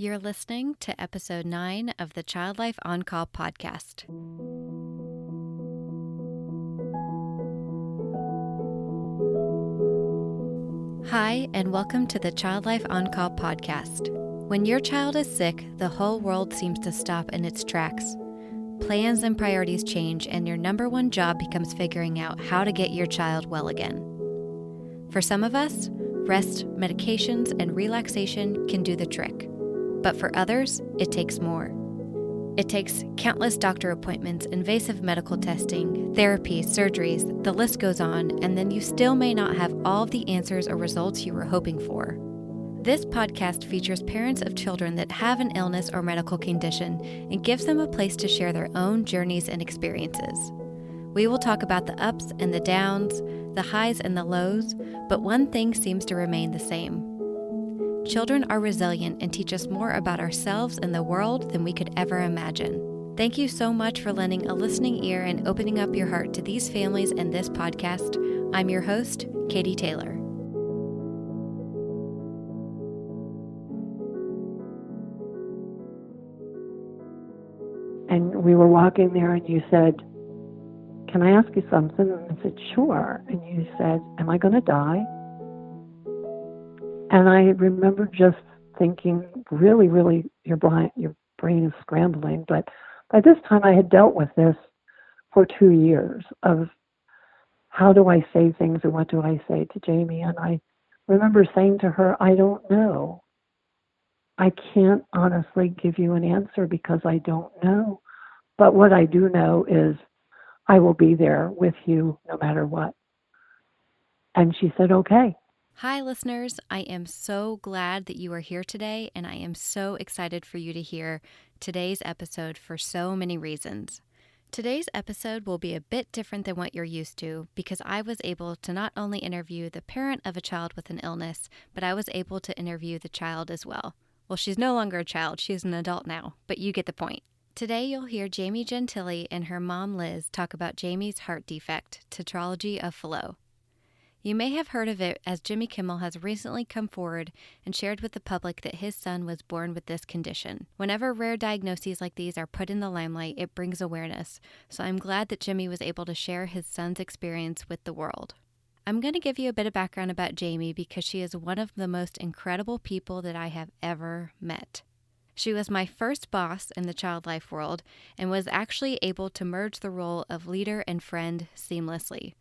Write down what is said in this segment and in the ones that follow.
You're listening to episode 9 of the Child Life On Call podcast. Hi, and welcome to the Child Life On Call podcast. When your child is sick, the whole world seems to stop in its tracks. Plans and priorities change, and your number one job becomes figuring out how to get your child well again. For some of us, rest, medications, and relaxation can do the trick. But for others, it takes more. It takes countless doctor appointments, invasive medical testing, therapy, surgeries, the list goes on, and then you still may not have all of the answers or results you were hoping for. This podcast features parents of children that have an illness or medical condition and gives them a place to share their own journeys and experiences. We will talk about the ups and the downs, the highs and the lows, but one thing seems to remain the same. Children are resilient and teach us more about ourselves and the world than we could ever imagine. Thank you so much for lending a listening ear and opening up your heart to these families and this podcast. I'm your host, Katie Taylor. And we were walking there and you said, "Can I ask you something?" And I said, "Sure." And you said, "Am I going to die?" And I remember just thinking, really, your brain is scrambling. But by this time I had dealt with this for 2 years of how do I say things and what do I say to Jamie? And I remember saying to her, "I don't know. I can't honestly give you an answer because I don't know. But what I do know is I will be there with you no matter what." And she said, "Okay." Hi, listeners. I am so glad that you are here today, and I am so excited for you to hear today's episode for so many reasons. Today's episode will be a bit different than what you're used to because I was able to not only interview the parent of a child with an illness, but I was able to interview the child as well. Well, she's no longer a child. She's an adult now, but you get the point. Today, you'll hear Jamie Gentili and her mom, Liz, talk about Jamie's heart defect, tetralogy of Fallot. You may have heard of it as Jimmy Kimmel has recently come forward and shared with the public that his son was born with this condition. Whenever rare diagnoses like these are put in the limelight, it brings awareness, so I'm glad that Jimmy was able to share his son's experience with the world. I'm going to give you a bit of background about Jamie because she is one of the most incredible people that I have ever met. She was my first boss in the child life world and was actually able to merge the role of leader and friend seamlessly.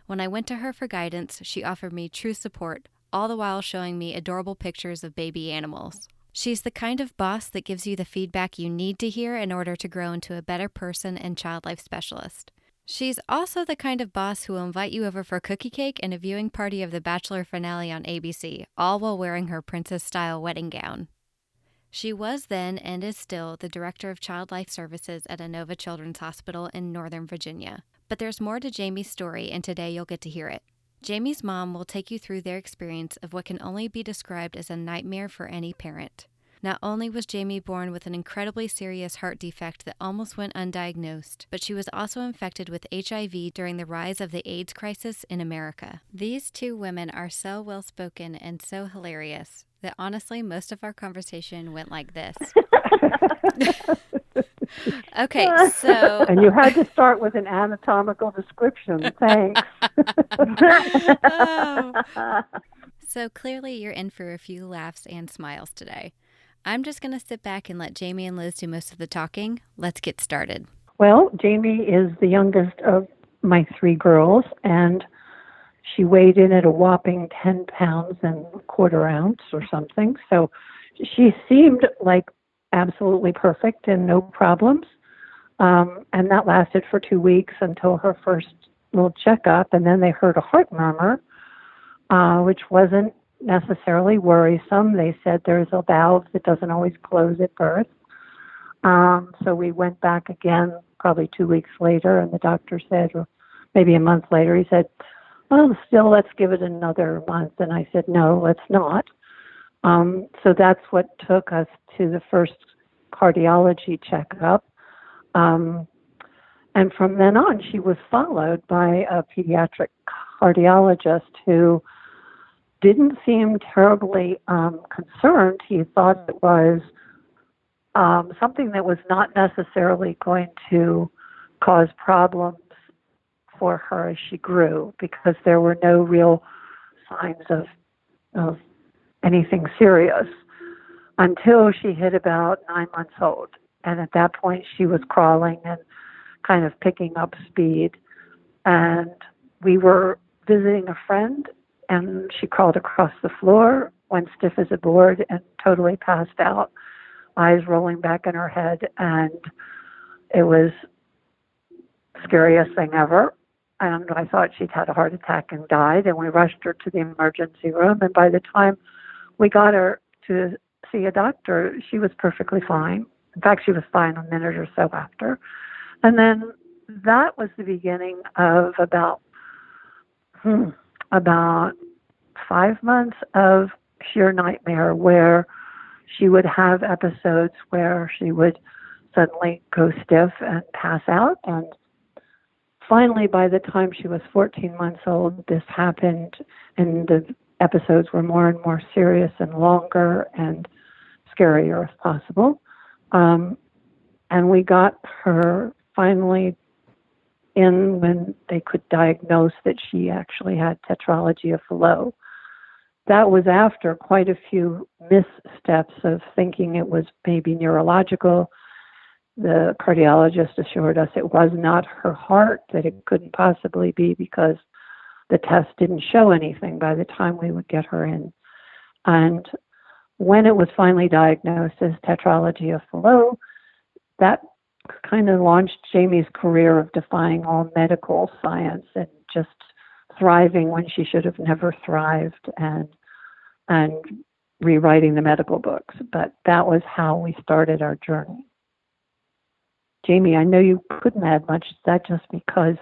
When I went to her for guidance, she offered me true support, all the while showing me adorable pictures of baby animals. She's the kind of boss that gives you the feedback you need to hear in order to grow into a better person and child life specialist. She's also the kind of boss who will invite you over for cookie cake and a viewing party of the Bachelor finale on ABC, all while wearing her princess-style wedding gown. She was then and is still the Director of Child Life Services at Inova Children's Hospital in Northern Virginia. But there's more to Jamie's story, and today you'll get to hear it. Jamie's mom will take you through their experience of what can only be described as a nightmare for any parent. Not only was Jamie born with an incredibly serious heart defect that almost went undiagnosed, but she was also infected with HIV during the rise of the AIDS crisis in America. These two women are so well-spoken and so hilarious that honestly, most of our conversation went like this. Okay, so... And you had to start with an anatomical description. Thanks. Oh. So clearly you're in for a few laughs and smiles today. I'm just going to sit back and let Jamie and Liz do most of the talking. Let's get started. Well, Jamie is the youngest of my 3 girls, and she weighed in at a whopping 10 pounds and a quarter ounce or something. So she seemed like absolutely perfect and no problems. And that lasted for 2 weeks until her first little checkup. And then they heard a heart murmur, which wasn't necessarily worrisome. They said there's a valve that doesn't always close at birth. So we went back again probably 2 weeks later, and the doctor said, or maybe a month later, he said, "Well, still, let's give it another month." And I said, "No, let's not." So that's what took us to the first cardiology checkup. And from then on, she was followed by a pediatric cardiologist who didn't seem terribly concerned. He thought it was something that was not necessarily going to cause problems for her as she grew, because there were no real signs of anything serious until she hit about 9 months old. And at that point, she was crawling and kind of picking up speed. And we were visiting a friend, and she crawled across the floor, went stiff as a board, and totally passed out, eyes rolling back in her head. And it was the scariest thing ever. And I thought she'd had a heart attack and died, and we rushed her to the emergency room. And by the time we got her to see a doctor, she was perfectly fine. In fact, she was fine a minute or so after. And then that was the beginning of about 5 months of sheer nightmare, where she would have episodes where she would suddenly go stiff and pass out. And finally, by the time she was 14 months old, this happened, and the episodes were more and more serious and longer and scarier if possible. And we got her finally in when they could diagnose that she actually had tetralogy Fallot. That was after quite a few missteps of thinking it was maybe neurological. The cardiologist assured us it was not her heart, that it couldn't possibly be because the test didn't show anything by the time we would get her in. And when it was finally diagnosed as tetralogy Fallot, that kind of launched Jamie's career of defying all medical science and just thriving when she should have never thrived, and rewriting the medical books. But that was how we started our journey. Jamie, I know you couldn't add much to that just because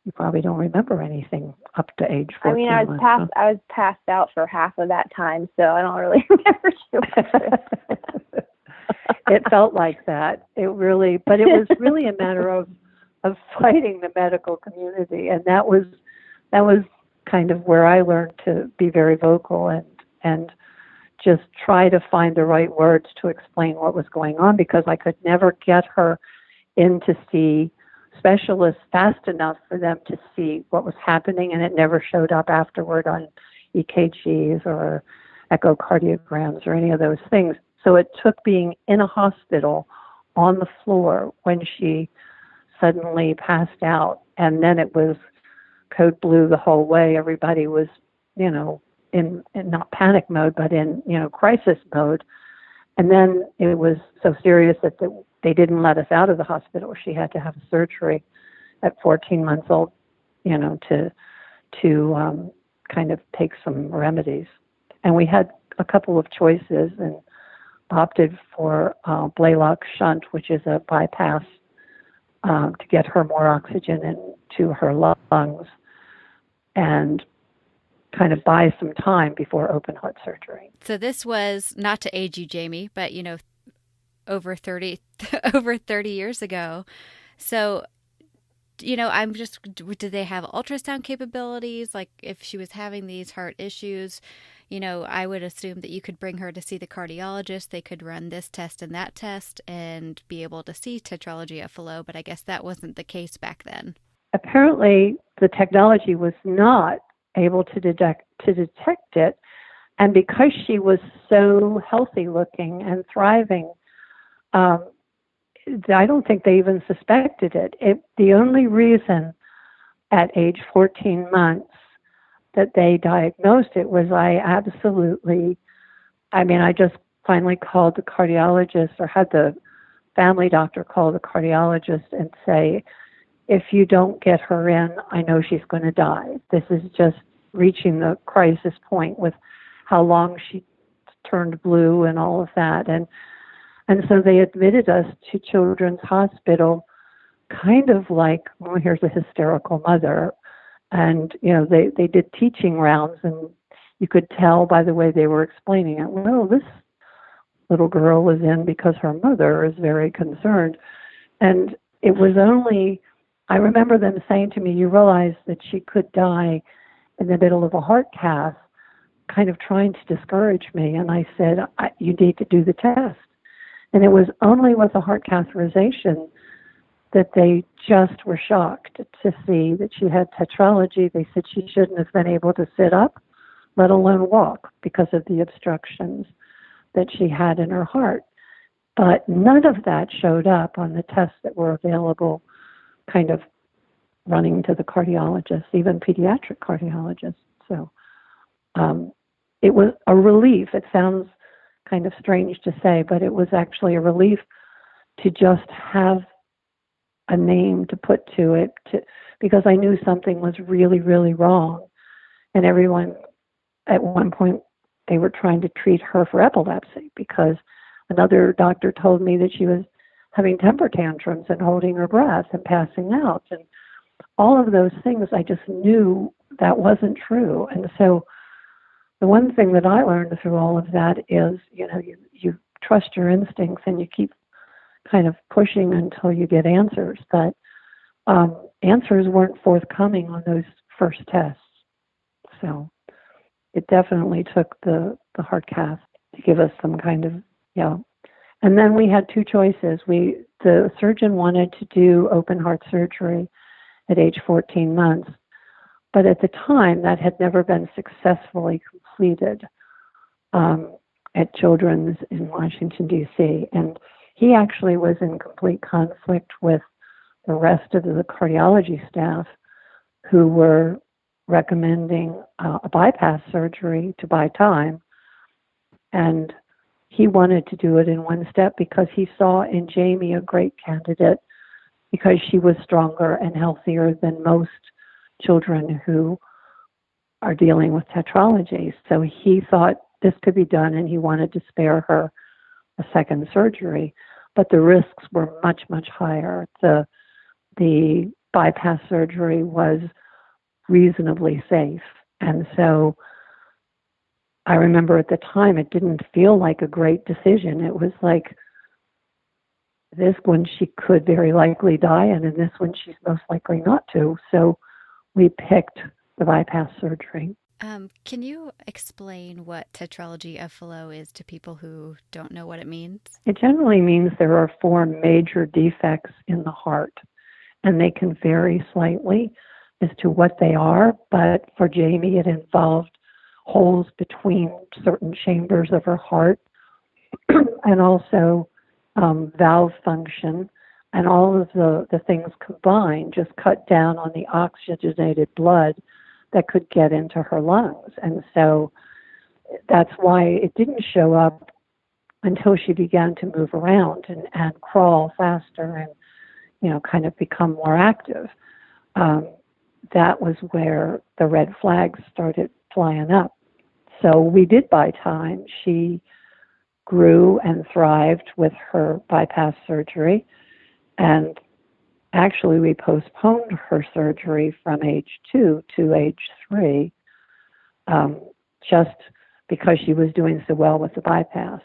you probably don't remember anything up to age 14. I mean, I was passed out for half of that time, so I don't really remember too much. It felt like that. But it was really a matter of fighting the medical community, and that was kind of where I learned to be very vocal and just try to find the right words to explain what was going on, because I could never get her in to see specialists fast enough for them to see what was happening, and it never showed up afterward on EKGs or echocardiograms or any of those things. So it took being in a hospital on the floor when she suddenly passed out, and then it was code blue the whole way. Everybody was, in not panic mode, but in, crisis mode. And then it was so serious that they didn't let us out of the hospital. She had to have surgery at 14 months old, to kind of take some remedies. And we had a couple of choices and opted for Blaylock shunt, which is a bypass to get her more oxygen into her lungs and kind of buy some time before open heart surgery. So this was, not to age you, Jamie, but over 30 years ago. So, I'm just, did they have ultrasound capabilities? Like if she was having these heart issues, I would assume that you could bring her to see the cardiologist. They could run this test and that test and be able to see tetralogy Fallot, but I guess that wasn't the case back then. Apparently, the technology was not able to detect it, and because she was so healthy looking and thriving, I don't think they even suspected it. The only reason at age 14 months that they diagnosed it was I just finally called the cardiologist, or had the family doctor call the cardiologist and say, if you don't get her in, I know she's going to die. This is just reaching the crisis point with how long she turned blue and all of that. And so they admitted us to Children's Hospital, kind of like, well, here's a hysterical mother. And, they did teaching rounds, and you could tell by the way they were explaining it, well, this little girl is in because her mother is very concerned. And it was only, I remember them saying to me, you realize that she could die in the middle of a heart cath, kind of trying to discourage me. And I said, you need to do the test. And it was only with the heart catheterization that they just were shocked to see that she had tetralogy. They said she shouldn't have been able to sit up, let alone walk, because of the obstructions that she had in her heart. But none of that showed up on the tests that were available, kind of running to the cardiologists, even pediatric cardiologists. So it was a relief. It sounds kind of strange to say, but it was actually a relief to just have a name to put to it, because I knew something was really, really wrong. And everyone, at one point, they were trying to treat her for epilepsy, because another doctor told me that she was having temper tantrums and holding her breath and passing out. And all of those things, I just knew that wasn't true. And so the one thing that I learned through all of that is, you trust your instincts and you keep kind of pushing until you get answers. But answers weren't forthcoming on those first tests. So it definitely took the heart cath to give us some kind of, And then we had two choices. The surgeon wanted to do open heart surgery at age 14 months. But at the time, that had never been successfully completed at Children's in Washington, D.C. And he actually was in complete conflict with the rest of the cardiology staff, who were recommending a bypass surgery to buy time. And he wanted to do it in one step because he saw in Jamie a great candidate, because she was stronger and healthier than most children who are dealing with tetralogy. So he thought this could be done, and he wanted to spare her a second surgery. But the risks were much, much higher. The bypass surgery was reasonably safe. And so I remember at the time it didn't feel like a great decision. It was like, this one she could very likely die in, and this one she's most likely not to. So we picked the bypass surgery. Can you explain what tetralogy of Fallot is to people who don't know what it means? It generally means there are 4 major defects in the heart, and they can vary slightly as to what they are. But for Jamie, it involved holes between certain chambers of her heart, and also valve function, and all of the things combined just cut down on the oxygenated blood that could get into her lungs. And so that's why it didn't show up until she began to move around and crawl faster and, kind of become more active. That was where the red flags started flying up. So we did buy time. She grew and thrived with her bypass surgery. And actually, we postponed her surgery from age 2 to age 3, just because she was doing so well with the bypass.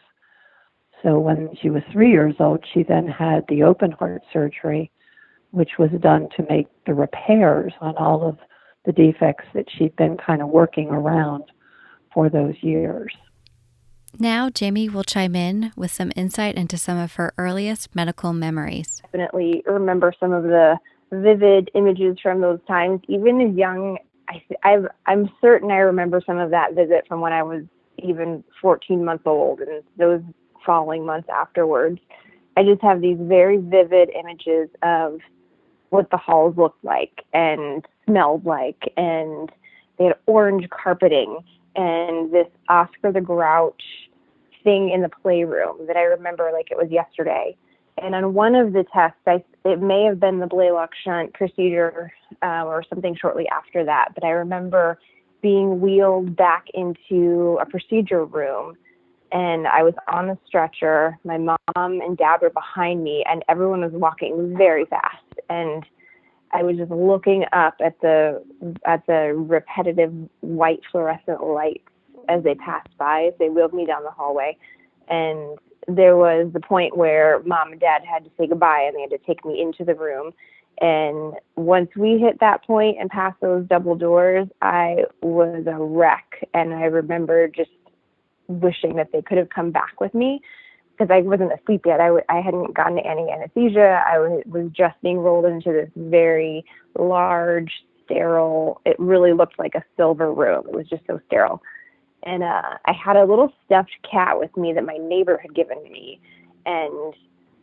So when she was 3 years old, she then had the open heart surgery, which was done to make the repairs on all of the defects that she'd been kind of working around for those years. Now, Jamie will chime in with some insight into some of her earliest medical memories. Definitely remember some of the vivid images from those times. Even as young, I'm certain I remember some of that visit from when I was even 14 months old and those following months afterwards. I just have these very vivid images of what the halls looked like and smelled like, and they had orange carpeting and this Oscar the Grouch thing in the playroom that I remember like it was yesterday. And on one of the tests, it may have been the Blaylock shunt procedure or something shortly after that, but I remember being wheeled back into a procedure room, and I was on the stretcher. My mom and dad were behind me, and everyone was walking very fast. And I was just looking up at the repetitive white fluorescent lights as they passed by, as they wheeled me down the hallway. And there was the point where mom and dad had to say goodbye, and they had to take me into the room. And once we hit that point and passed those double doors, I was a wreck. And I remember just wishing that they could have come back with me, because I wasn't asleep yet. I hadn't gotten any anesthesia. I was just being rolled into this very large, sterile, it really looked like a silver room. It was just so sterile. And I had a little stuffed cat with me that my neighbor had given me. And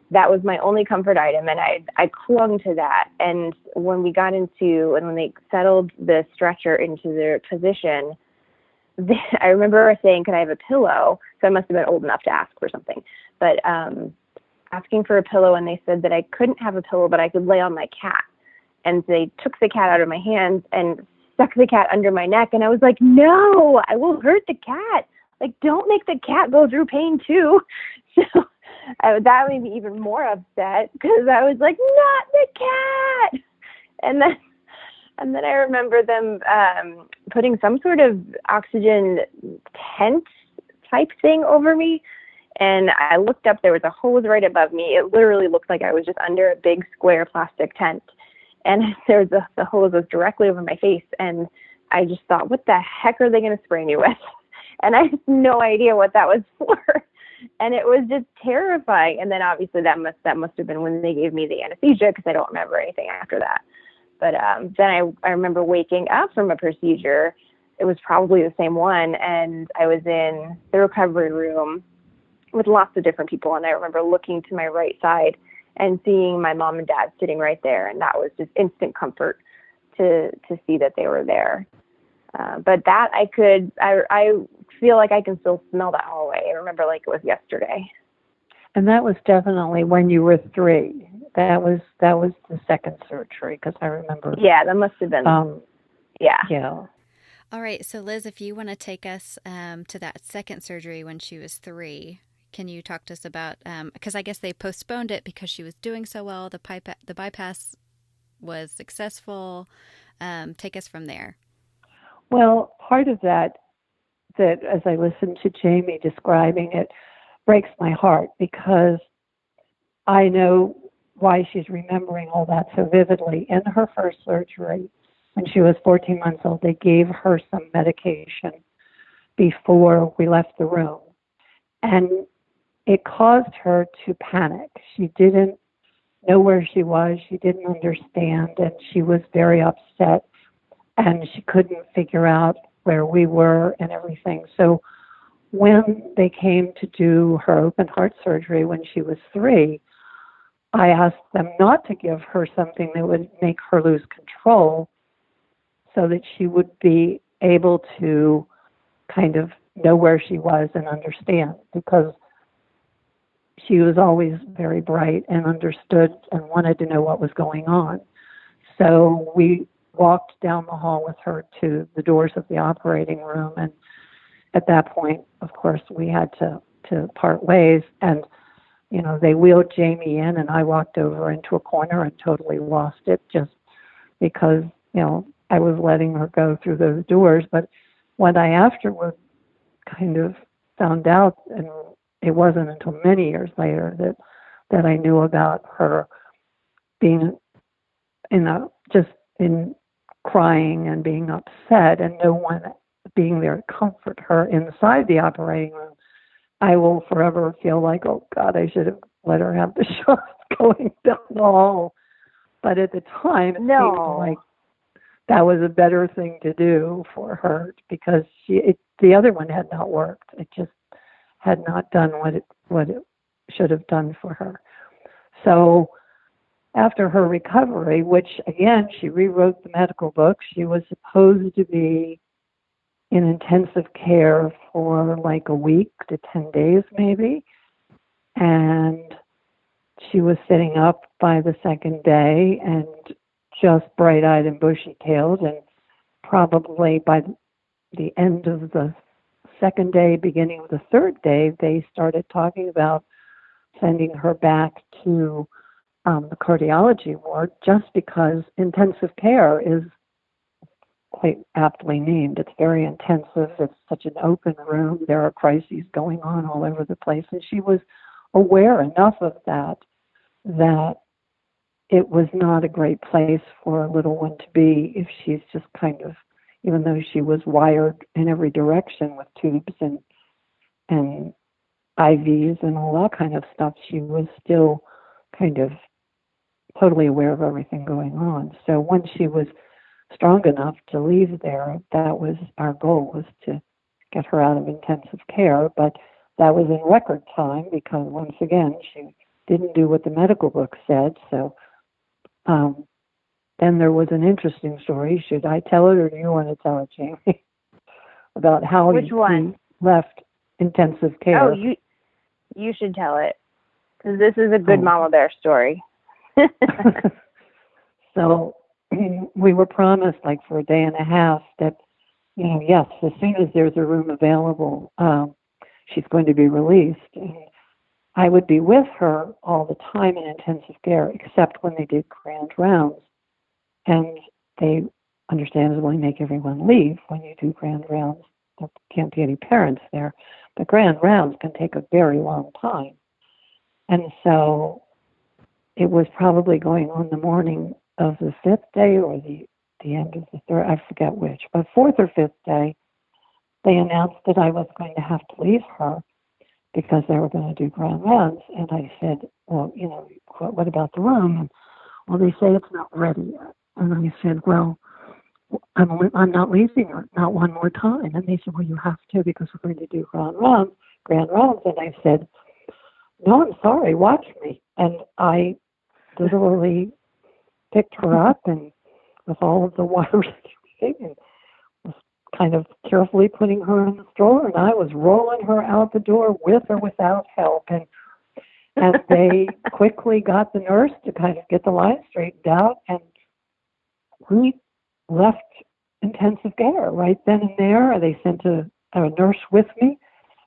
that was my only comfort item. And I clung to that. And when they settled the stretcher into their position, I remember saying, "Could I have a pillow?" So I must have been old enough to ask for something. But asking for a pillow, and they said that I couldn't have a pillow, but I could lay on my cat. And they took the cat out of my hands and stuck the cat under my neck. And I was like, "No, I will hurt the cat. Like, don't make the cat go through pain too." So that made me even more upset because I was like, "Not the cat." And then I remember them putting some sort of oxygen tent type thing over me. And I looked up, there was a hose right above me. It literally looked like I was just under a big square plastic tent. And the hose was directly over my face. And I just thought, what the heck are they going to spray me with? And I had no idea what that was for. And it was just terrifying. And then obviously that must have been when they gave me the anesthesia, because I don't remember anything after that. But then I remember waking up from a procedure. It was probably the same one. And I was in the recovery room with lots of different people. And I remember looking to my right side and seeing my mom and dad sitting right there. And that was just instant comfort to see that they were there. But that I feel like I can still smell that hallway. I remember like it was yesterday. And that was definitely when you were 3. That was the second surgery, because I remember. Yeah, that must have been. Yeah. Yeah. All right. So Liz, if you want to take us to that second surgery when she was 3, can you talk to us about, because I guess they postponed it because she was doing so well. The bypass was successful. Take us from there. Well, part of that as I listened to Jamie describing it, breaks my heart, because I know why she's remembering all that so vividly. In her first surgery, when she was 14 months old, they gave her some medication before we left the room. And it caused her to panic. She didn't know where she was. She didn't understand. And she was very upset. And she couldn't figure out where we were and everything. So when they came to do her open heart surgery when she was 3, I asked them not to give her something that would make her lose control, so that she would be able to kind of know where she was and understand, because she was always very bright and understood and wanted to know what was going on. So we walked down the hall with her to the doors of the operating room, and at that point, of course, we had to part ways. And they wheeled Jamie in, and I walked over into a corner and totally lost it, just because I was letting her go through those doors. But when I afterward kind of found out, and it wasn't until many years later that I knew about her being just in crying and being upset, and no one being there to comfort her inside the operating room, I will forever feel like, oh God, I should have let her have the shot going down the hall. But at the time, it seemed like that was a better thing to do for her, because the other one had not worked. It just had not done what it should have done for her. So after her recovery, which again, she rewrote the medical book, she was supposed to be in intensive care for like a week to 10 days maybe. And she was sitting up by the second day and just bright-eyed and bushy-tailed. And probably by the end of the second day, beginning of the third day, they started talking about sending her back to the cardiology ward, just because intensive care is quite aptly named. It's very intensive. It's such an open room. There are crises going on all over the place. And she was aware enough of that it was not a great place for a little one to be if she's just kind of, even though she was wired in every direction with tubes and IVs and all that kind of stuff, she was still kind of totally aware of everything going on. So once she was strong enough to leave there, that was our goal, was to get her out of intensive care. But that was in record time because, once again, she didn't do what the medical book said. So then there was an interesting story. Should I tell it, or do you want to tell it, Jamie? About how Which one? he left intensive care. Oh, you should tell it, because this is a good Mama Bear story. So we were promised, like, for a day and a half that, yes, as soon as there's a room available, she's going to be released. And I would be with her all the time in intensive care, except when they did grand rounds. And they understandably make everyone leave when you do grand rounds. There can't be any parents there. But grand rounds can take a very long time. And so it was probably going on the morning of the fifth day or the end of the third, I forget which, but fourth or fifth day, they announced that I was going to have to leave her because they were going to do grand rounds. And I said, well, what about the room? And, well, they say it's not ready yet. And I said, well, I'm not leaving her, not one more time. And they said, well, you have to, because we're going to do grand rounds. And I said, no, I'm sorry, watch me. And I literally picked her up and with all of the wires and was kind of carefully putting her in the stroller, and I was rolling her out the door with or without help. And they quickly got the nurse to kind of get the line straightened out, and we left intensive care right then and there. They sent a nurse with me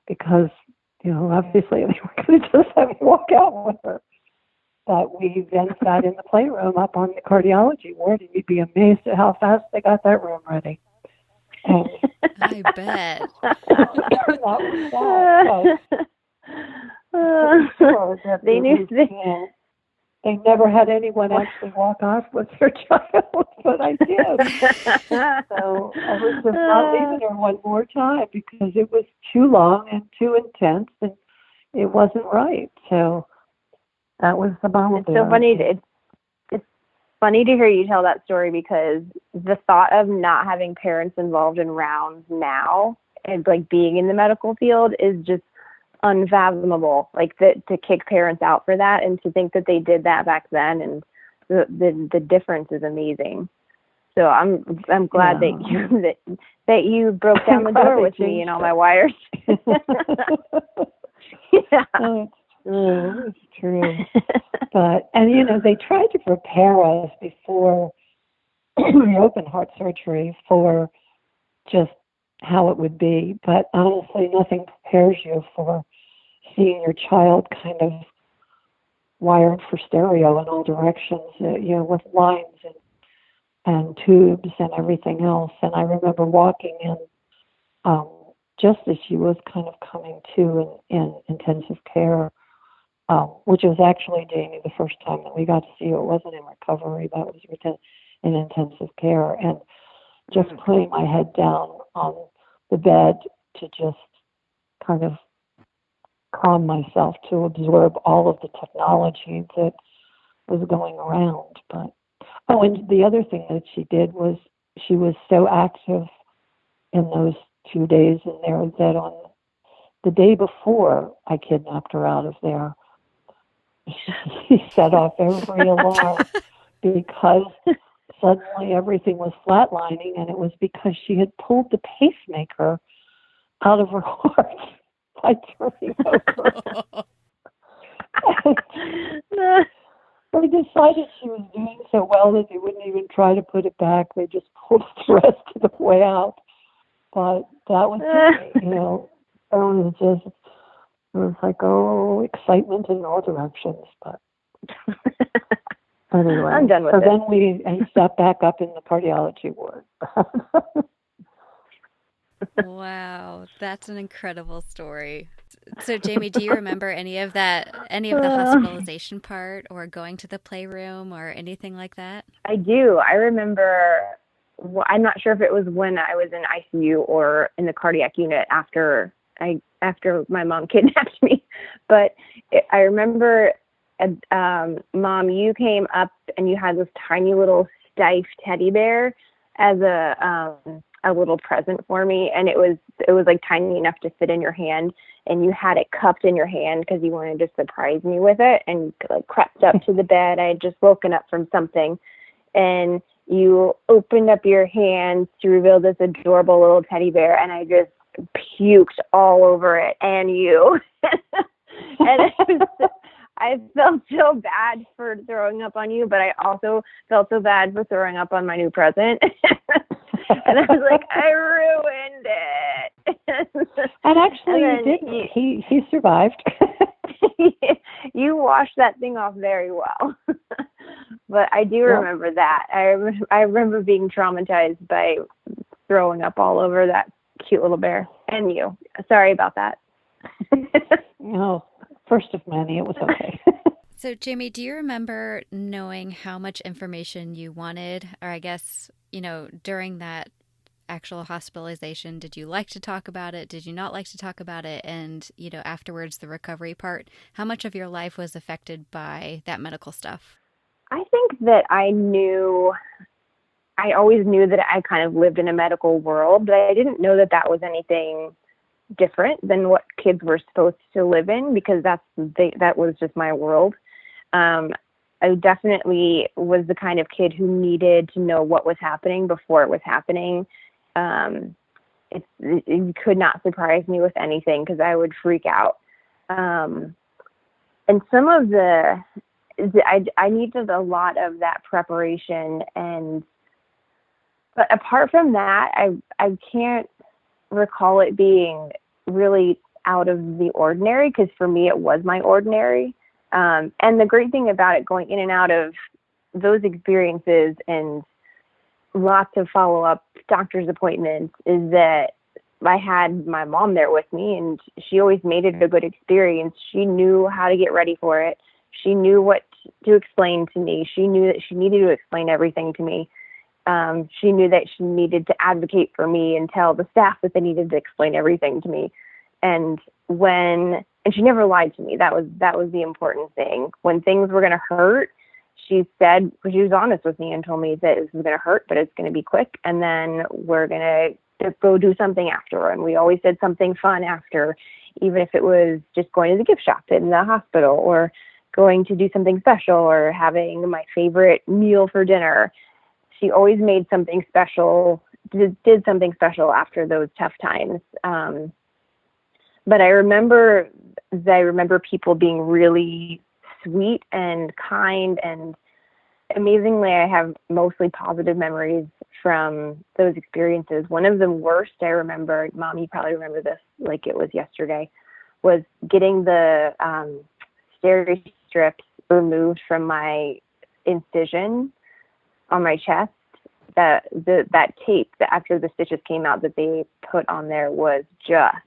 because, obviously they were going to just have me walk out with her. But we then sat in the playroom up on the cardiology ward, and you'd be amazed at how fast they got that room ready. And I bet. that was that. They knew they never had anyone actually walk off with their child, but I did. So I was just not leaving her one more time because it was too long and too intense, and it wasn't right. So that was the Mama It's Bear. so funny. It's funny to hear you tell that story, because the thought of not having parents involved in rounds now and like being in the medical field is just unfathomable. Like to kick parents out for that, and to think that they did that back then, and the difference is amazing. So I'm glad that you broke down the door with me and all my wires. Yeah. It's true. But, and they tried to prepare us before we opened heart surgery for just how it would be. But honestly, nothing prepares you for seeing your child kind of wired for stereo in all directions, with lines and tubes and everything else. And I remember walking in just as she was kind of coming to in intensive care, which was actually, Jamie, the first time that we got to see her. It wasn't in recovery, that was in intensive care. And just putting my head down on the bed to just kind of calm myself, to absorb all of the technology that was going around. But and the other thing that she did was she was so active in those 2 days in there that on the day before I kidnapped her out of there, she set off every alarm because suddenly everything was flatlining, and it was because she had pulled the pacemaker out of her heart by turning over. They decided she was doing so well that they wouldn't even try to put it back. They just pulled it the rest of the way out. But that was it, it was like, excitement in all directions. But anyway, I'm done with it. So then we sat back up in the cardiology ward. Wow, that's an incredible story. So, Jamie, do you remember any of the hospitalization part, or going to the playroom, or anything like that? I do. I remember. I'm not sure if it was when I was in ICU or in the cardiac unit after my mom kidnapped me. But I remember, Mom, you came up and you had this tiny little stiff teddy bear as a little present for me, and it was like tiny enough to fit in your hand, and you had it cupped in your hand because you wanted to surprise me with it, and like crept up to the bed. I had just woken up from something, and you opened up your hands to reveal this adorable little teddy bear, and I just puked all over it and you. And I felt so bad for throwing up on you, but I also felt so bad for throwing up on my new present. And I was like, I ruined it. And actually, you didn't. He survived. You washed that thing off very well. But I do remember that. I remember being traumatized by throwing up all over that cute little bear and you. Sorry about that. No, first of many. It was okay. So, Jamie, do you remember knowing how much information you wanted? Or I guess, during that actual hospitalization, did you like to talk about it? Did you not like to talk about it? And, afterwards, the recovery part, how much of your life was affected by that medical stuff? I think that I always knew that I kind of lived in a medical world, but I didn't know that that was anything different than what kids were supposed to live in, because that was just my world. I definitely was the kind of kid who needed to know what was happening before it was happening. It could not surprise me with anything because I would freak out. And some of I needed a lot of that preparation, but apart from that, I can't recall it being really out of the ordinary, because for me it was my ordinary. And the great thing about it, going in and out of those experiences and lots of follow-up doctor's appointments, is that I had my mom there with me, and she always made it a good experience. She knew how to get ready for it. She knew what to explain to me. She knew that she needed to explain everything to me. She knew that she needed to advocate for me and tell the staff that they needed to explain everything to me. And she never lied to me. That was the important thing. When things were going to hurt, she was honest with me and told me that it was going to hurt, but it's going to be quick. And then we're going to go do something after. And we always did something fun after, even if it was just going to the gift shop in the hospital, or going to do something special, or having my favorite meal for dinner. She always made something special, did something special after those tough times. But I remember people being really sweet and kind, and amazingly, I have mostly positive memories from those experiences. One of the worst I remember, Mom, you probably remember this like it was yesterday, was getting the steri strips removed from my incision on my chest. That tape that after the stitches came out that they put on there was just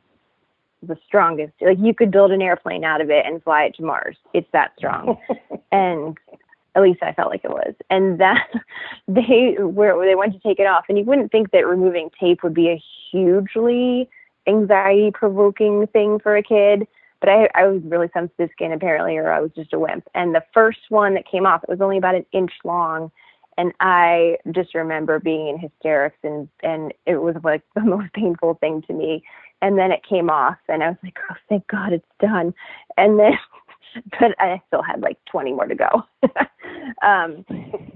the strongest. Like, you could build an airplane out of it and fly it to Mars. It's that strong. And at least I felt like it was. And that they went to take it off, and you wouldn't think that removing tape would be a hugely anxiety provoking thing for a kid. But I was really sensitive skin apparently, or I was just a wimp. And the first one that came off, it was only about an inch long. And I just remember being in hysterics, and it was like the most painful thing to me. And then it came off, and I was like, oh, thank God it's done. And then, but I still had like 20 more to go.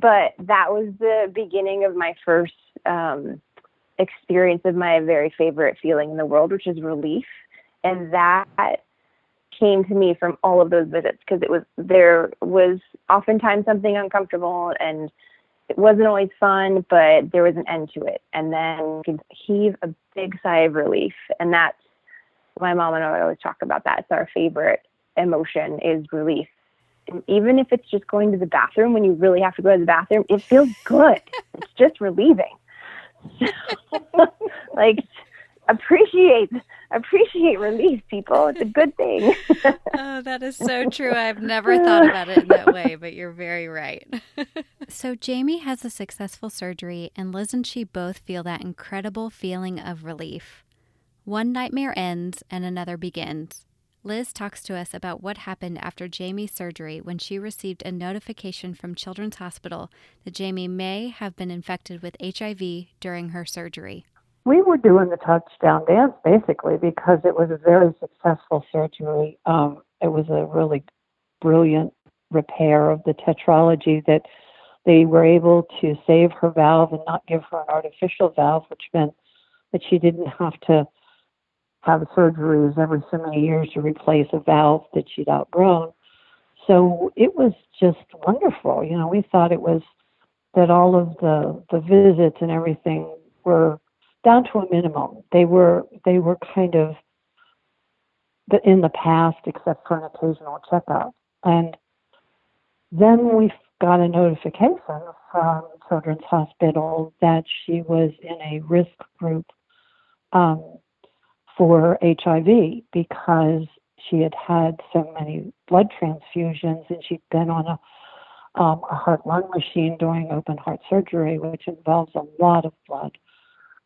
But that was the beginning of my first experience of my very favorite feeling in the world, which is relief. And that came to me from all of those visits, because there was oftentimes something uncomfortable, and it wasn't always fun, but there was an end to it. And then you could heave a big sigh of relief. And that's, my mom and I always talk about that. It's our favorite emotion, is relief. And even if it's just going to the bathroom when you really have to go to the bathroom, it feels good. It's just relieving. Like, appreciate relief, people. It's a good thing. Oh, that is so true. I've never thought about it in that way, but you're very right. So Jamie has a successful surgery, and Liz and she both feel that incredible feeling of relief. One nightmare ends and another begins. Liz talks to us about what happened after Jamie's surgery when she received a notification from Children's Hospital that Jamie may have been infected with HIV during her surgery. We were doing the touchdown dance basically because it was a very successful surgery. It was a really brilliant repair of the tetralogy that they were able to save her valve and not give her an artificial valve, which meant that she didn't have to have surgeries every so many years to replace a valve that she'd outgrown. So it was just wonderful. You know, we thought it was that all of the visits and everything were down to a minimum. They were kind of in the past, except for an occasional checkup. And then we got a notification from Children's Hospital that she was in a risk group for HIV because she had had so many blood transfusions and she'd been on a heart-lung machine during open heart surgery, which involves a lot of blood,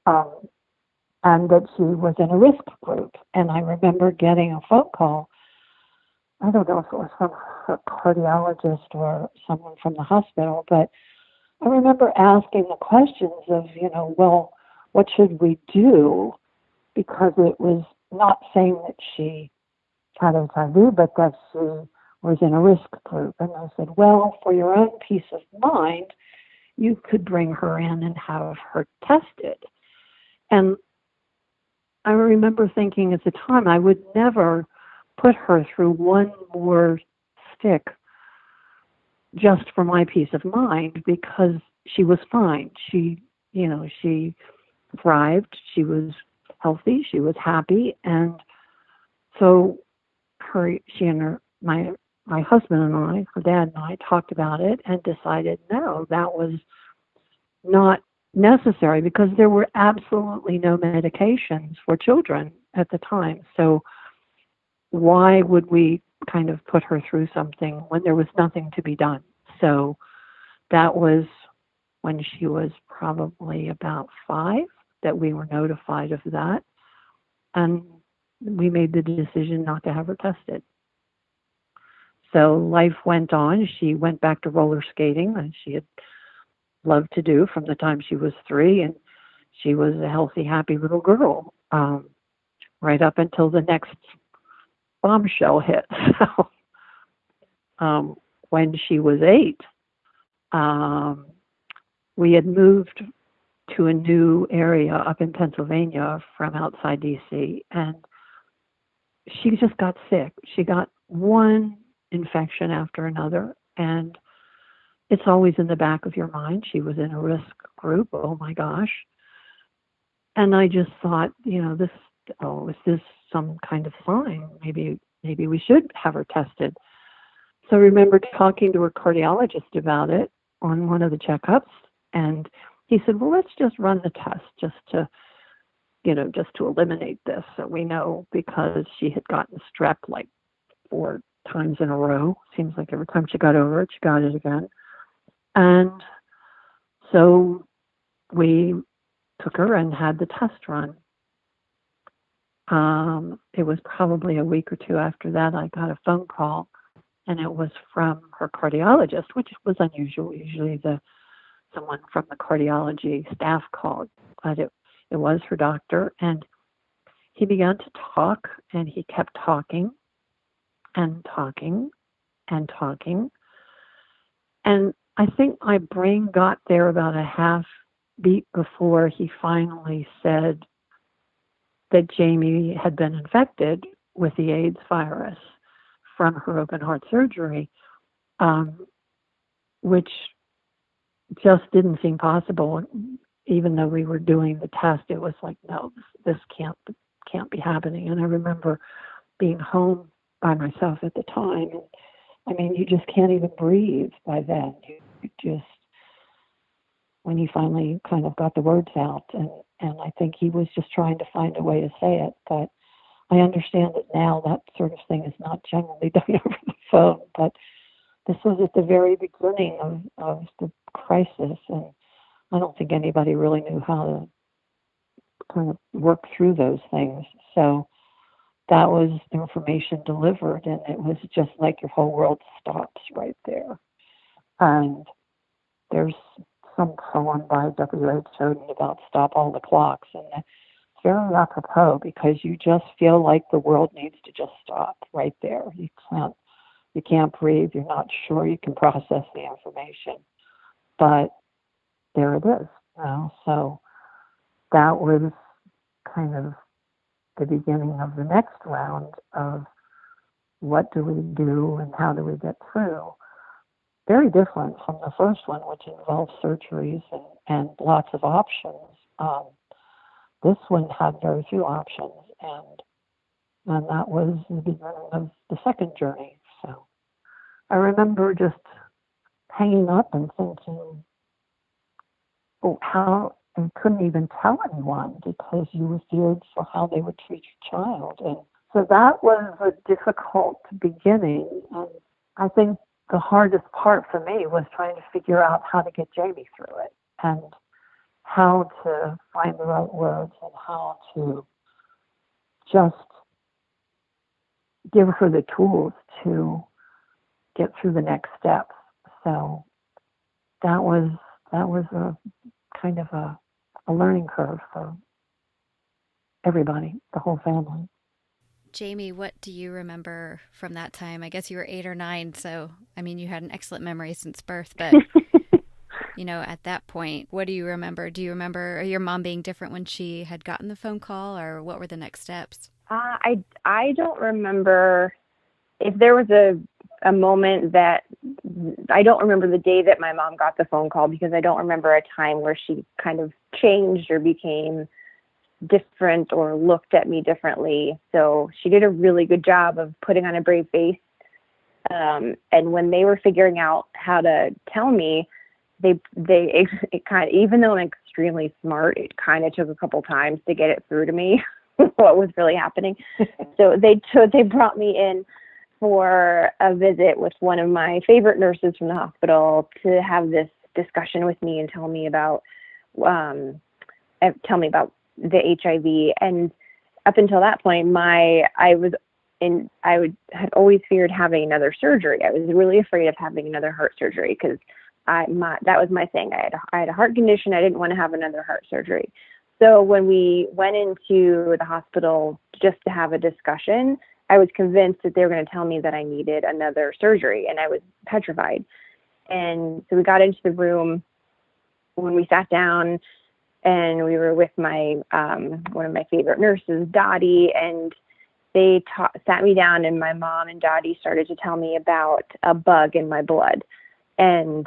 and that she was in a risk group. And I remember getting a phone call. I don't know if it was from a cardiologist or someone from the hospital, but I remember asking the questions of, well, what should we do? Because it was not saying that she had HIV, but that she was in a risk group. And I said, well, for your own peace of mind, you could bring her in and have her tested. And I remember thinking at the time I would never put her through one more stick just for my peace of mind because she was fine. She thrived. She was healthy. She was happy. And so my husband and I, her dad and I, talked about it and decided, no, that was not necessary because there were absolutely no medications for children at the time. So why would we kind of put her through something when there was nothing to be done? So that was when she was probably about 5 that we were notified of that. And we made the decision not to have her tested. So life went on. She went back to roller skating, and she had loved to do from the time she was 3, and she was a healthy, happy little girl right up until the next bombshell hit. So when she was 8, we had moved to a new area up in Pennsylvania from outside DC, and she just got sick. She got one infection after another, and it's always in the back of your mind. She was in a risk group. Oh my gosh. And I just thought, is this some kind of sign? Maybe we should have her tested. So I remember talking to her cardiologist about it on one of the checkups, and he said, well, let's just run the test just to eliminate this so we know, because she had gotten strep like 4 times in a row. Seems like every time she got over it, she got it again. And so we took her and had the test run. It was probably a week or 2 after that I got a phone call, and it was from her cardiologist, which was unusual. Usually someone from the cardiology staff called, but it was her doctor. And he began to talk, and he kept talking and talking and talking. And I think my brain got there about a half beat before he finally said that Jamie had been infected with the AIDS virus from her open heart surgery, which just didn't seem possible. Even though we were doing the test, it was like, no, this can't be happening. And I remember being home by myself at the time. And I mean, you just can't even breathe by then. You just, when he finally kind of got the words out, and I think he was just trying to find a way to say it. But I understand that now that sort of thing is not generally done over the phone. But this was at the very beginning of the crisis, and I don't think anybody really knew how to kind of work through those things. So that was information delivered, and it was just like your whole world stops right there. And there's some poem by WHO about stop all the clocks, and it's very apropos because you just feel like the world needs to just stop right there. You can't breathe. You're not sure you can process the information, but there it is. So that was kind of the beginning of the next round of what do we do and how do we get through. Very different from the first one, which involved surgeries and lots of options. This one had very few options, and that was the beginning of the second journey. So I remember just hanging up and thinking, oh, how I couldn't even tell anyone because you were feared for how they would treat your child. And so that was a difficult beginning. And I think the hardest part for me was trying to figure out how to get Jamie through it and how to find the right words and how to just give her the tools to get through the next steps. So that was a kind of a learning curve for everybody, the whole family. Jamie, what do you remember from that time? I guess you were 8 or 9, so I mean, you had an excellent memory since birth, but at that point, what do you remember? Do you remember your mom being different when she had gotten the phone call, or what were the next steps? I don't remember if there was a moment that I don't remember the day that my mom got the phone call, because I don't remember a time where she kind of changed or became different or looked at me differently. So she did a really good job of putting on a brave face. And when they were figuring out how to tell me, it kind of, even though I'm extremely smart, it kind of took a couple times to get it through to me what was really happening. So they brought me in for a visit with one of my favorite nurses from the hospital to have this discussion with me and tell me about the HIV. And up until that point, I had always feared having another surgery. I was really afraid of having another heart surgery because that was my thing. I had a heart condition. I didn't want to have another heart surgery. So when we went into the hospital just to have a discussion, I was convinced that they were going to tell me that I needed another surgery, and I was petrified. And so we got into the room. When we sat down, and we were with my one of my favorite nurses, Dottie, and they sat me down, and my mom and Dottie started to tell me about a bug in my blood. And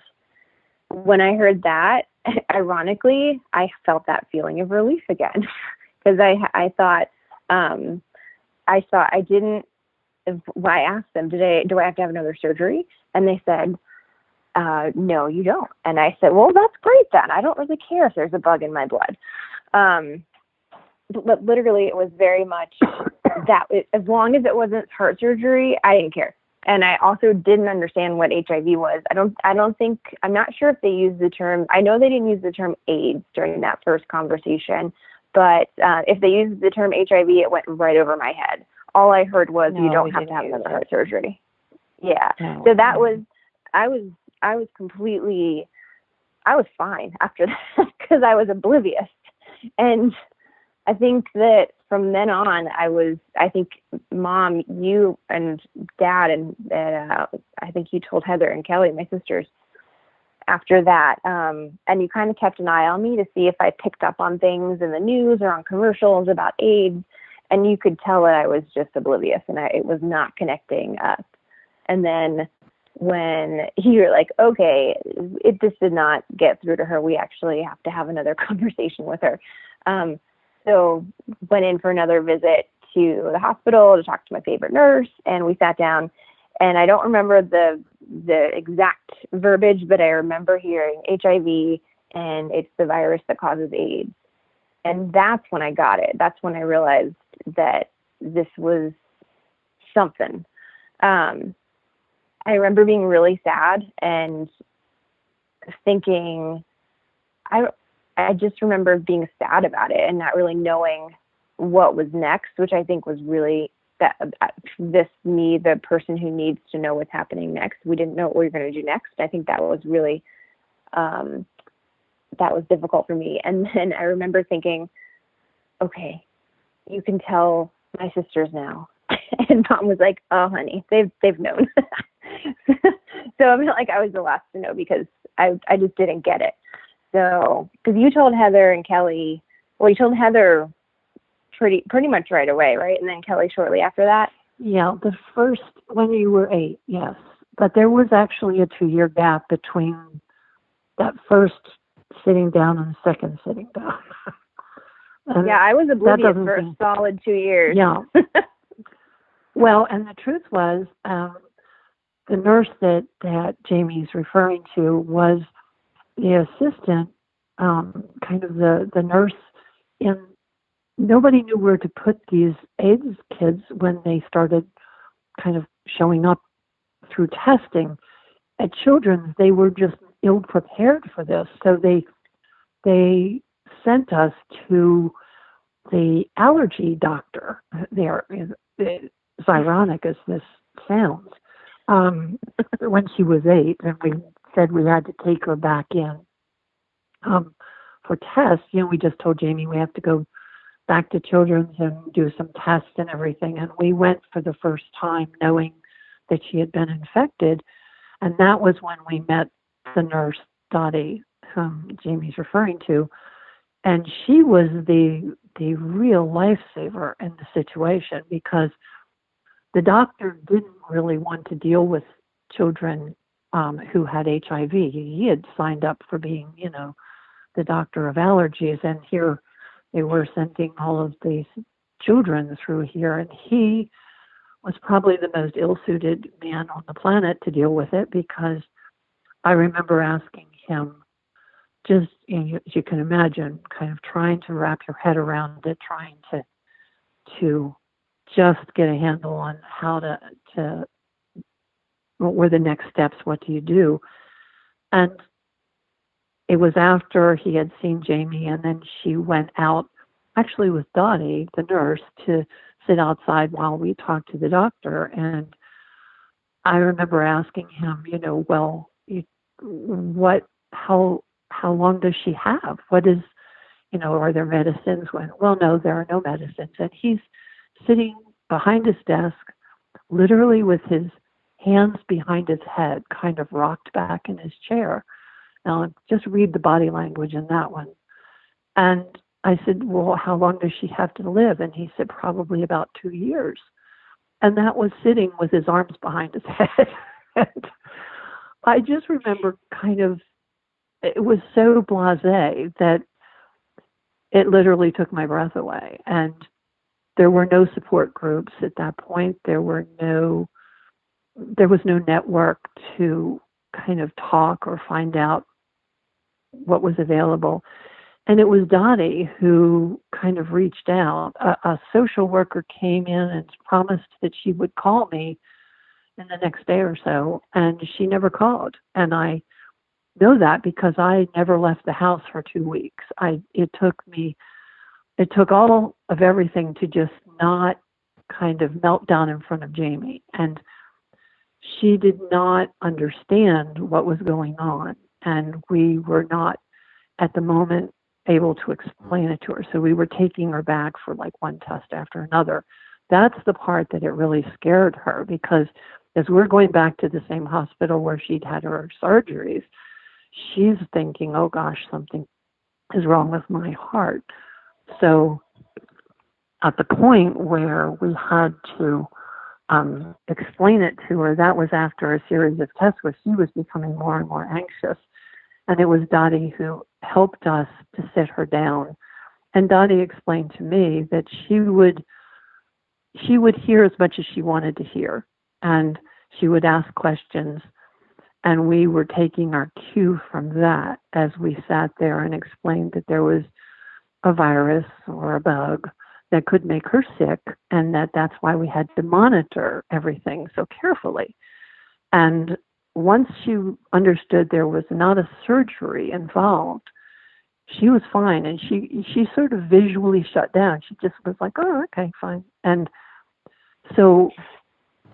when I heard that, ironically, I felt that feeling of relief again, because I thought I didn't. I asked them, do I have to have another surgery? And they said, no, you don't. And I said, well, that's great then. I don't really care if there's a bug in my blood. But literally, it was very much that as long as it wasn't heart surgery, I didn't care. And I also didn't understand what HIV was. I'm not sure if they used the term, I know they didn't use the term AIDS during that first conversation, but if they used the term HIV, it went right over my head. All I heard was, you don't have to have another heart surgery. Yeah. No. So that was, I was fine after that because I was oblivious. And I think that from then on, I think Mom, you and Dad, and I think you told Heather and Kelly, my sisters, after that. And you kind of kept an eye on me to see if I picked up on things in the news or on commercials about AIDS. And you could tell that I was just oblivious and it was not connecting us. And then when you're like, okay, this did not get through to her. We actually have to have another conversation with her. So went in for another visit to the hospital to talk to my favorite nurse, and we sat down. And I don't remember the exact verbiage, but I remember hearing HIV, and it's the virus that causes AIDS. And that's when I got it. That's when I realized that this was something. I remember being really sad and thinking, I just remember being sad about it and not really knowing what was next, which I think was really this me, the person who needs to know what's happening next. We didn't know what we were going to do next. I think that was really, that was difficult for me. And then I remember thinking, okay, you can tell my sisters now. And Mom was like, oh, honey, they've known. So I felt like I was the last to know because I just didn't get it. So, because you told Heather and Kelly, well, you told Heather pretty much right away, right? And then Kelly shortly after that? Yeah, the first, when you were 8, yes. But there was actually a 2-year gap between that first sitting down and the second sitting down. Yeah, I was oblivious for a solid 2 years. Yeah. Well, and the truth was, the nurse that Jamie's referring to was the assistant, kind of the nurse in. Nobody knew where to put these AIDS kids when they started kind of showing up through testing. At Children's, they were just ill prepared for this, so they sent us to the allergy doctor there. As ironic as this sounds, when she was 8, and we said we had to take her back in for tests. We just told Jamie we have to go back to Children's and do some tests and everything. And we went for the first time knowing that she had been infected. And that was when we met the nurse, Dottie, whom Jamie's referring to. And she was the real lifesaver in the situation, because the doctor didn't really want to deal with children who had HIV. He had signed up for being, the doctor of allergies. And here they were sending all of these children through here. And he was probably the most ill-suited man on the planet to deal with it, because I remember asking him, just, as you can imagine, kind of trying to wrap your head around it, trying to just get a handle on how to what were the next steps, what do you do? And it was after he had seen Jamie, and then she went out, actually with Dottie, the nurse, to sit outside while we talked to the doctor. And I remember asking him, how long does she have? What is, are there medicines? Well, no, there are no medicines. And he's sitting behind his desk, literally with his hands behind his head, kind of rocked back in his chair. Now, just read the body language in that one. And I said, well, how long does she have to live? And he said, probably about 2 years. And that was sitting with his arms behind his head. And I just remember it was so blasé that it literally took my breath away. And there were no support groups at that point. There was no network to kind of talk or find out what was available. And it was Dottie who kind of reached out. A social worker came in and promised that she would call me in the next day or so, and she never called. And I know that because I never left the house for 2 weeks. It took all of everything to just not kind of melt down in front of Jamie. And she did not understand what was going on. And we were not, at the moment, able to explain it to her. So we were taking her back for like one test after another. That's the part that it really scared her, because as we're going back to the same hospital where she'd had her surgeries, she's thinking, oh gosh, something is wrong with my heart. So at the point where we had to explain it to her, that was after a series of tests where she was becoming more and more anxious. And it was Dottie who helped us to sit her down. And Dottie explained to me that she would hear as much as she wanted to hear. And she would ask questions. And we were taking our cue from that as we sat there and explained that there was a virus or a bug that could make her sick, and that's why we had to monitor everything so carefully. And once she understood there was not a surgery involved, she was fine. And she sort of visually shut down. She just was like, oh, okay, fine. And So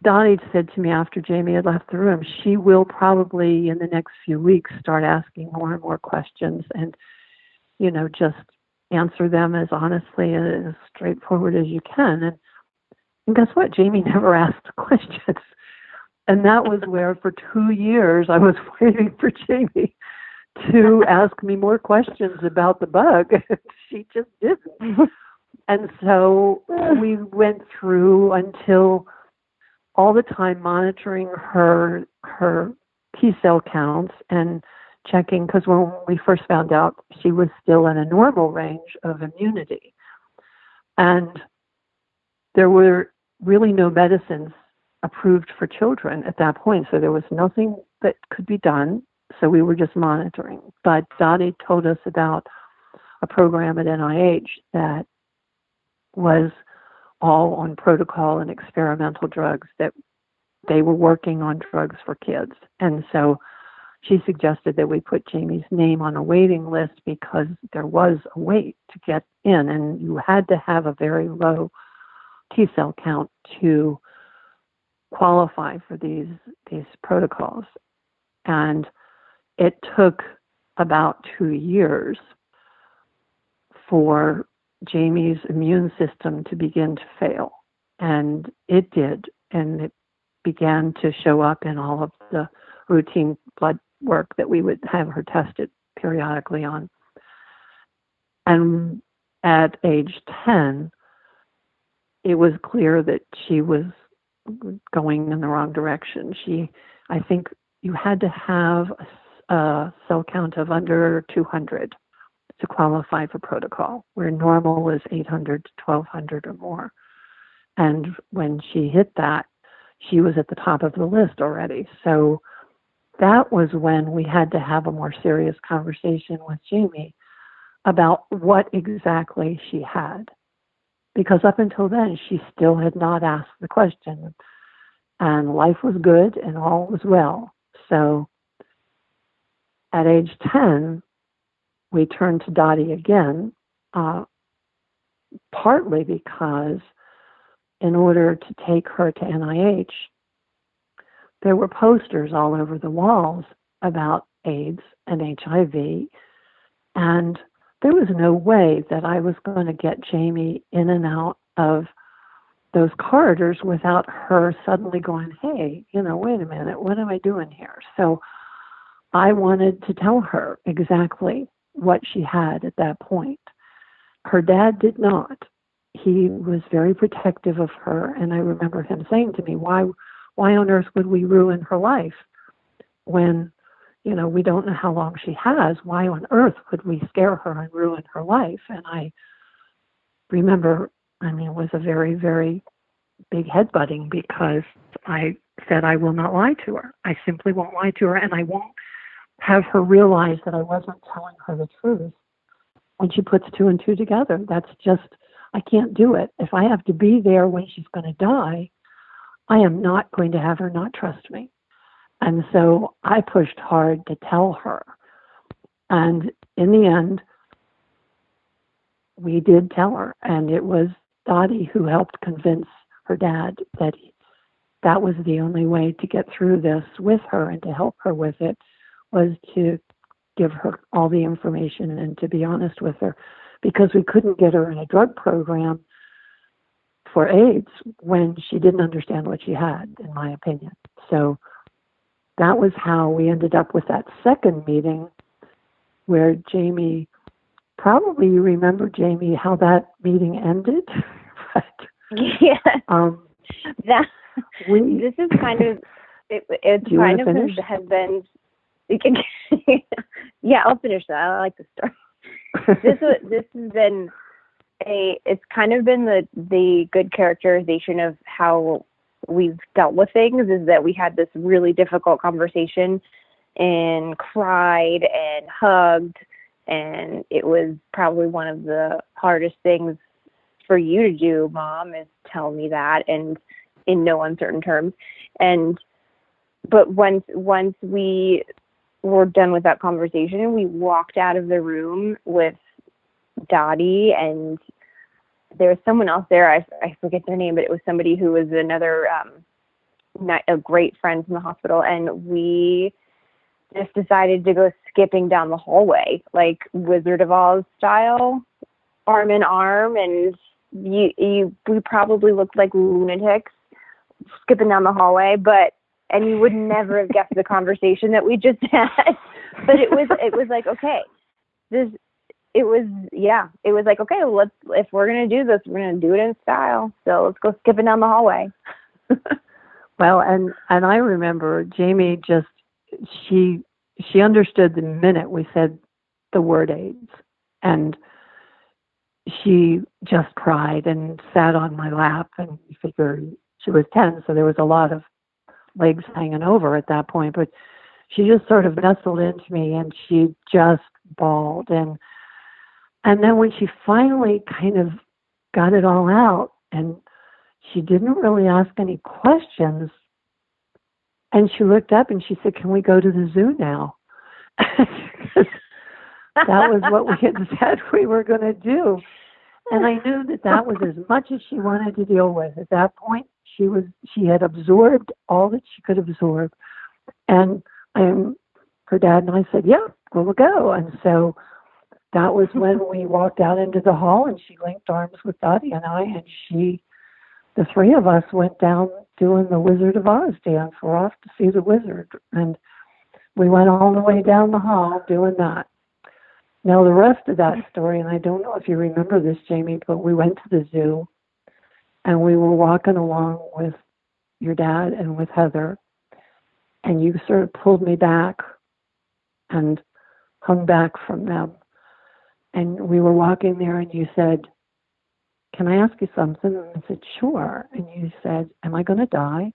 Donnie said to me after Jamie had left the room, she will probably in the next few weeks start asking more and more questions and, just answer them as honestly and as straightforward as you can. And guess what? Jamie never asked questions. And that was where for 2 years I was waiting for Jamie to ask me more questions about the bug. She just didn't. And so we went through until all the time monitoring her T cell counts and checking, because when we first found out, she was still in a normal range of immunity. And there were really no medicines approved for children at that point, so there was nothing that could be done. So we were just monitoring. But Dottie told us about a program at NIH that was all on protocol and experimental drugs, that they were working on drugs for kids. And so she suggested that we put Jamie's name on a waiting list because there was a wait to get in, and you had to have a very low T cell count to qualify for these protocols. And it took about 2 years for Jamie's immune system to begin to fail. And it did. And it began to show up in all of the routine blood work that we would have her tested periodically on. And at age 10, it was clear that she was going in the wrong direction. I think you had to have a cell count of under 200 to qualify for protocol, where normal is 800 to 1200 or more. And when she hit that, she was at the top of the list already. So that was when we had to have a more serious conversation with Jamie about what exactly she had. Because up until then, she still had not asked the question. And life was good and all was well. So at age 10, we turned to Dottie again, partly because in order to take her to NIH, there were posters all over the walls about AIDS and HIV, and there was no way that I was going to get Jamie in and out of those corridors without her suddenly going, hey, wait a minute, what am I doing here? So I wanted to tell her exactly what she had at that point. Her dad did not. He was very protective of her, and I remember him saying to me, why on earth would we ruin her life when, we don't know how long she has? Why on earth would we scare her and ruin her life? And I remember, it was a very, very big headbutting, because I said I will not lie to her. I simply won't lie to her, and I won't have her realize that I wasn't telling her the truth when she puts 2 and 2 together. That's just, I can't do it. If I have to be there when she's going to die, I am not going to have her not trust me. And so I pushed hard to tell her. And in the end, we did tell her. And it was Dottie who helped convince her dad that that was the only way to get through this with her and to help her with it, was to give her all the information and to be honest with her, because we couldn't get her in a drug program for AIDS when she didn't understand what she had, in my opinion. So that was how we ended up with that second meeting, where Jamie, probably you remember, Jamie, how that meeting ended. But, yeah. This is kind of, it's kind of has been, yeah, I'll finish that. I like the story. This has been it's kind of been the good characterization of how we've dealt with things, is that we had this really difficult conversation and cried and hugged, and it was probably one of the hardest things for you to do, Mom, is tell me that, and in no uncertain terms. But once we were done with that conversation, we walked out of the room with Dottie, and there was someone else there. I forget their name, but it was somebody who was another a great friend from the hospital, and we just decided to go skipping down the hallway, like Wizard of Oz style, arm in arm, and we probably looked like lunatics skipping down the hallway, and you would never have guessed the conversation that we just had. But it was like, okay, it was like, okay, well, if we're going to do this, we're going to do it in style. So let's go skipping down the hallway. Well, and I remember Jamie she understood the minute we said the word AIDS, and she just cried and sat on my lap, and you figure she was 10, so there was a lot of legs hanging over at that point, but she just sort of nestled into me and she just bawled. And then when she finally kind of got it all out, and she didn't really ask any questions, and she looked up and she said, "Can we go to the zoo now?" That was what we had said we were going to do. And I knew that was as much as she wanted to deal with. At that point, she had absorbed all that she could absorb. And her dad and I said, "Yeah, we'll go." And so that was when we walked out into the hall, and she linked arms with Dottie and I, and the three of us went down doing the Wizard of Oz dance. We're off to see the wizard. And we went all the way down the hall doing that. Now, the rest of that story, and I don't know if you remember this, Jamie, but we went to the zoo, and we were walking along with your dad and with Heather, and you sort of pulled me back and hung back from them. And we were walking there, and you said, "Can I ask you something?" And I said, "Sure." And you said, "Am I going to die?"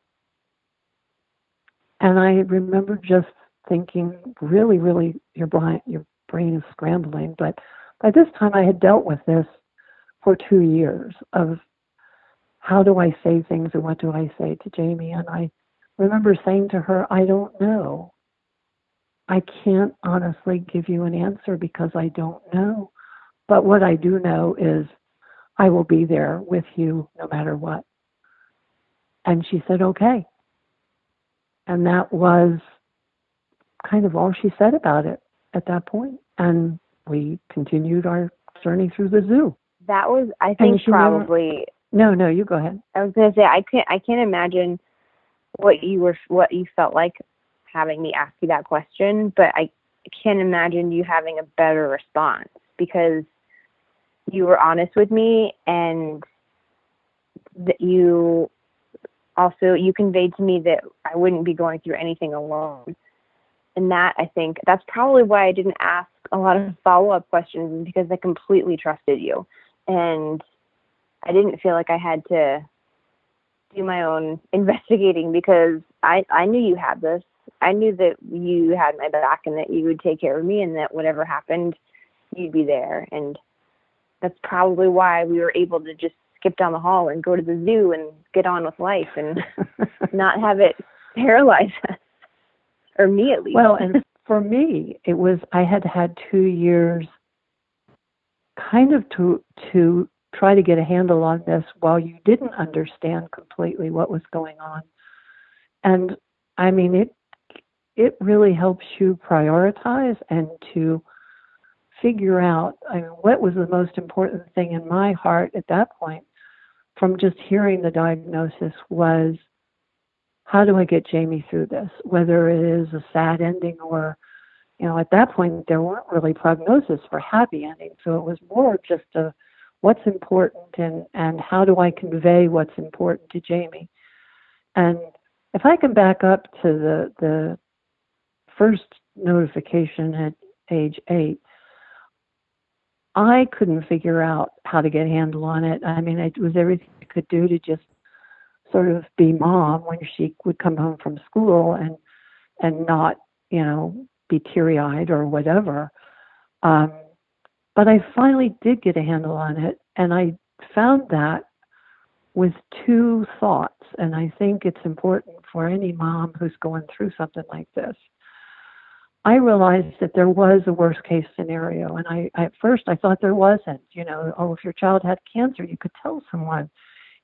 And I remember just thinking, really, really, your brain is scrambling. But by this time, I had dealt with this for 2 years of how do I say things and what do I say to Jamie. And I remember saying to her, "I don't know. I can't honestly give you an answer because I don't know. But what I do know is I will be there with you no matter what." And she said, "Okay." And that was kind of all she said about it at that point. And we continued our journey through the zoo. That was, I think, probably. No, you go ahead. I was going to say, I can't imagine what you felt like having me ask you that question, but I can't imagine you having a better response, because you were honest with me, and that you conveyed to me that I wouldn't be going through anything alone. And that, I think, that's probably why I didn't ask a lot of follow-up questions, because I completely trusted you. And I didn't feel like I had to do my own investigating, because I knew you had this. I knew that you had my back and that you would take care of me, and that whatever happened, you'd be there. And that's probably why we were able to just skip down the hall and go to the zoo and get on with life and not have it paralyze us, or me at least. Well, and for me, it was, I had 2 years kind of to try to get a handle on this while you didn't understand completely what was going on. And I mean, it really helps you prioritize and to figure out, I mean, what was the most important thing in my heart at that point from just hearing the diagnosis was, how do I get Jamie through this? Whether it is a sad ending or, at that point, there weren't really prognosis for happy endings. So it was more just what's important and how do I convey what's important to Jamie. And if I can back up to the first notification at age 8, I couldn't figure out how to get a handle on it. I mean, it was everything I could do to just sort of be mom when she would come home from school and not, be teary-eyed or whatever. But I finally did get a handle on it, and I found that with 2 thoughts, and I think it's important for any mom who's going through something like this. I realized that there was a worst case scenario. And at first I thought there wasn't. Oh, if your child had cancer, you could tell someone.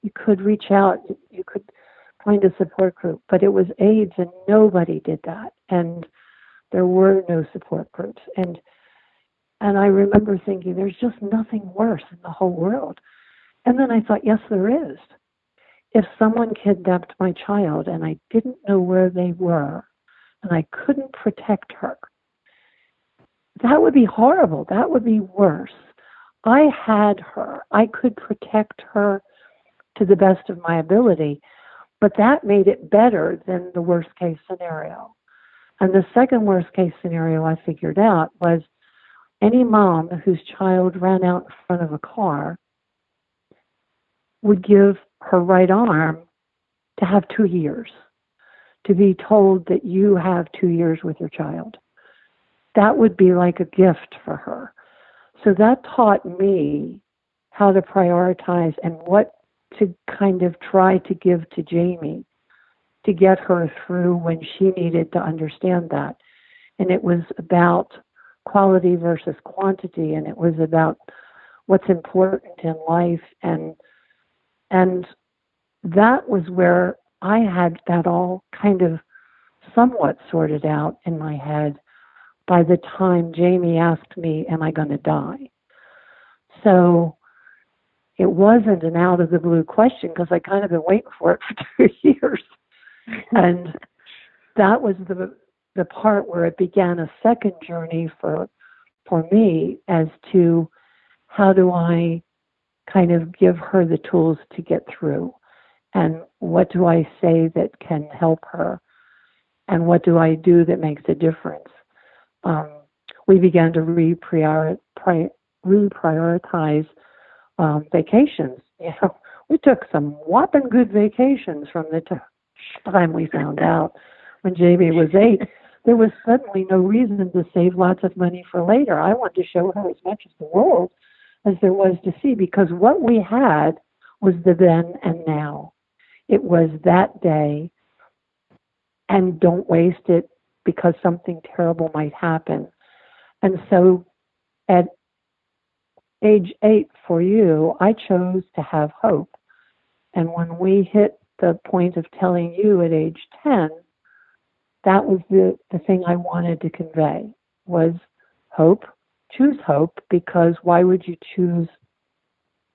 You could reach out. You could find a support group. But it was AIDS, and nobody did that. And there were no support groups. And I remember thinking, there's just nothing worse in the whole world. And then I thought, yes, there is. If someone kidnapped my child and I didn't know where they were and I couldn't protect her, that would be horrible. That would be worse. I had her. I could protect her to the best of my ability, but that made it better than the worst case scenario. And the second worst case scenario I figured out was any mom whose child ran out in front of a car would give her right arm to have 2 years, to be told that you have 2 years with your child. That would be like a gift for her. So that taught me how to prioritize and what to kind of try to give to Jamie to get her through when she needed to understand that. And it was about quality versus quantity, and it was about what's important in life, and that was where I had that all kind of somewhat sorted out in my head by the time Jamie asked me, am I going to die? So it wasn't an out of the blue question, because I kind of been waiting for it for 2 years. And that was the part where it began a second journey for me as to how do I kind of give her the tools to get through, and what do I say that can help her, and what do I do that makes a difference. We began to reprioritize vacations. We took some whopping good vacations from the time we found out when Jamie was 8. There was suddenly no reason to save lots of money for later. I wanted to show her as much of the world as there was to see, because what we had was the then and now. It was that day, and don't waste it because something terrible might happen. And so at age 8 for you, I chose to have hope. And when we hit the point of telling you at age 10, that was the thing I wanted to convey, was hope. Choose hope, because why would you choose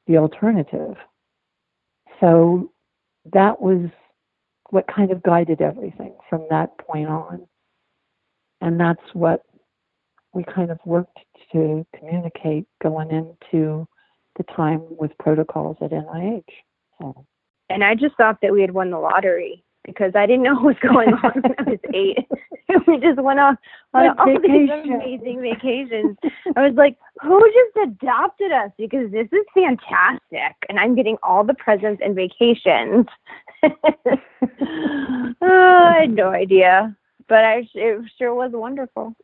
the alternative? So that was what kind of guided everything from that point on. And that's what we kind of worked to communicate going into the time with protocols at NIH. So. And I just thought that we had won the lottery, because I didn't know what was going on when I was 8. We just went on all these amazing vacations. I was like, who just adopted us? Because this is fantastic. And I'm getting all the presents and vacations. I had no idea. But it sure was wonderful.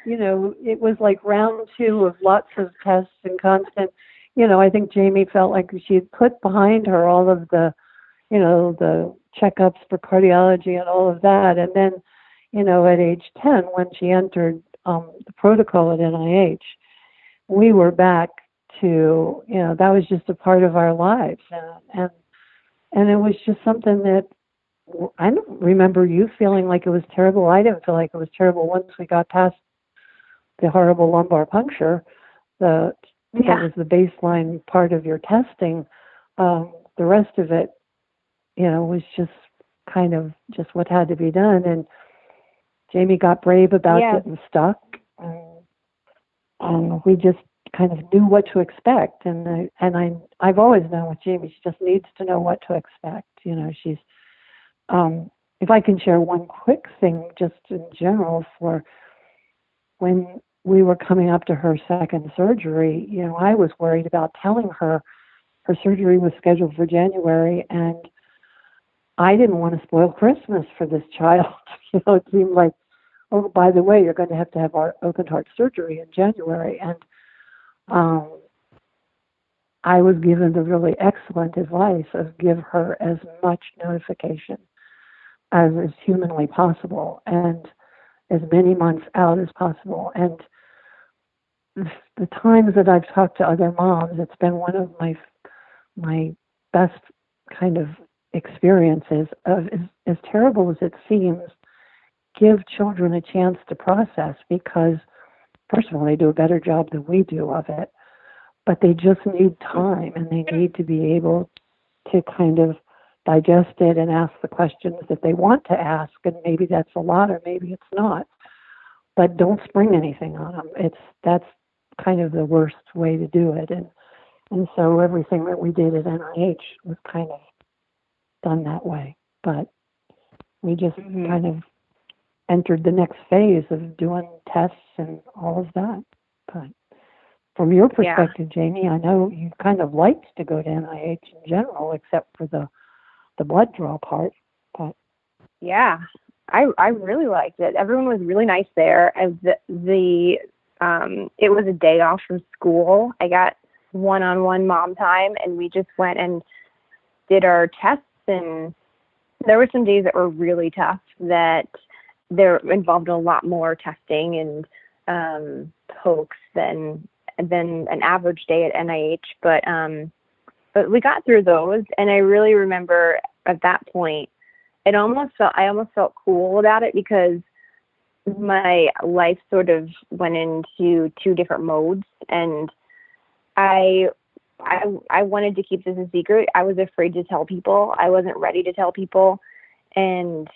It was like round 2 of lots of tests and constant. I think Jamie felt like she had put behind her all of the checkups for cardiology and all of that. And then, at age 10, when she entered the protocol at NIH, we were back to, that was just a part of our lives. And it was just something that I don't remember you feeling like it was terrible. I didn't feel like it was terrible once we got past the horrible lumbar puncture. That was the baseline part of your testing. The rest of it, was just kind of just what had to be done. And Jamie got brave about getting stuck. And we just kind of knew what to expect. And I've always known with Jamie, she just needs to know what to expect. She's, if I can share one quick thing just in general, for when we were coming up to her second surgery, I was worried about telling her surgery was scheduled for January, and I didn't want to spoil Christmas for this child. It seemed like, oh, by the way, you're going to have our open heart surgery in January. And I was given the really excellent advice of give her as much notification as is humanly possible. And as many months out as possible. And the times that I've talked to other moms, it's been one of my best kind of experiences of, as terrible as it seems, give children a chance to process, because first of all, they do a better job than we do of it, but they just need time, and they need to be able to kind of digest it and ask the questions that they want to ask. And maybe that's a lot, or maybe it's not, but don't spring anything on them. That's kind of the worst way to do it. And so everything that we did at NIH was kind of done that way. But we just kind of entered the next phase of doing tests and all of that. But from your perspective, Jamie, I know you kind of liked to go to NIH in general, except for the blood draw part. But yeah, I really liked it. Everyone was really nice there. As it was a day off from school. I got one-on-one mom time, and we just went and did our tests. And there were some days that were really tough, that there involved a lot more testing and pokes than an average day at NIH. But we got through those, and I really remember at that point, I almost felt cool about it, because my life sort of went into two different modes, and I wanted to keep this a secret. I was afraid to tell people. I wasn't ready to tell people. And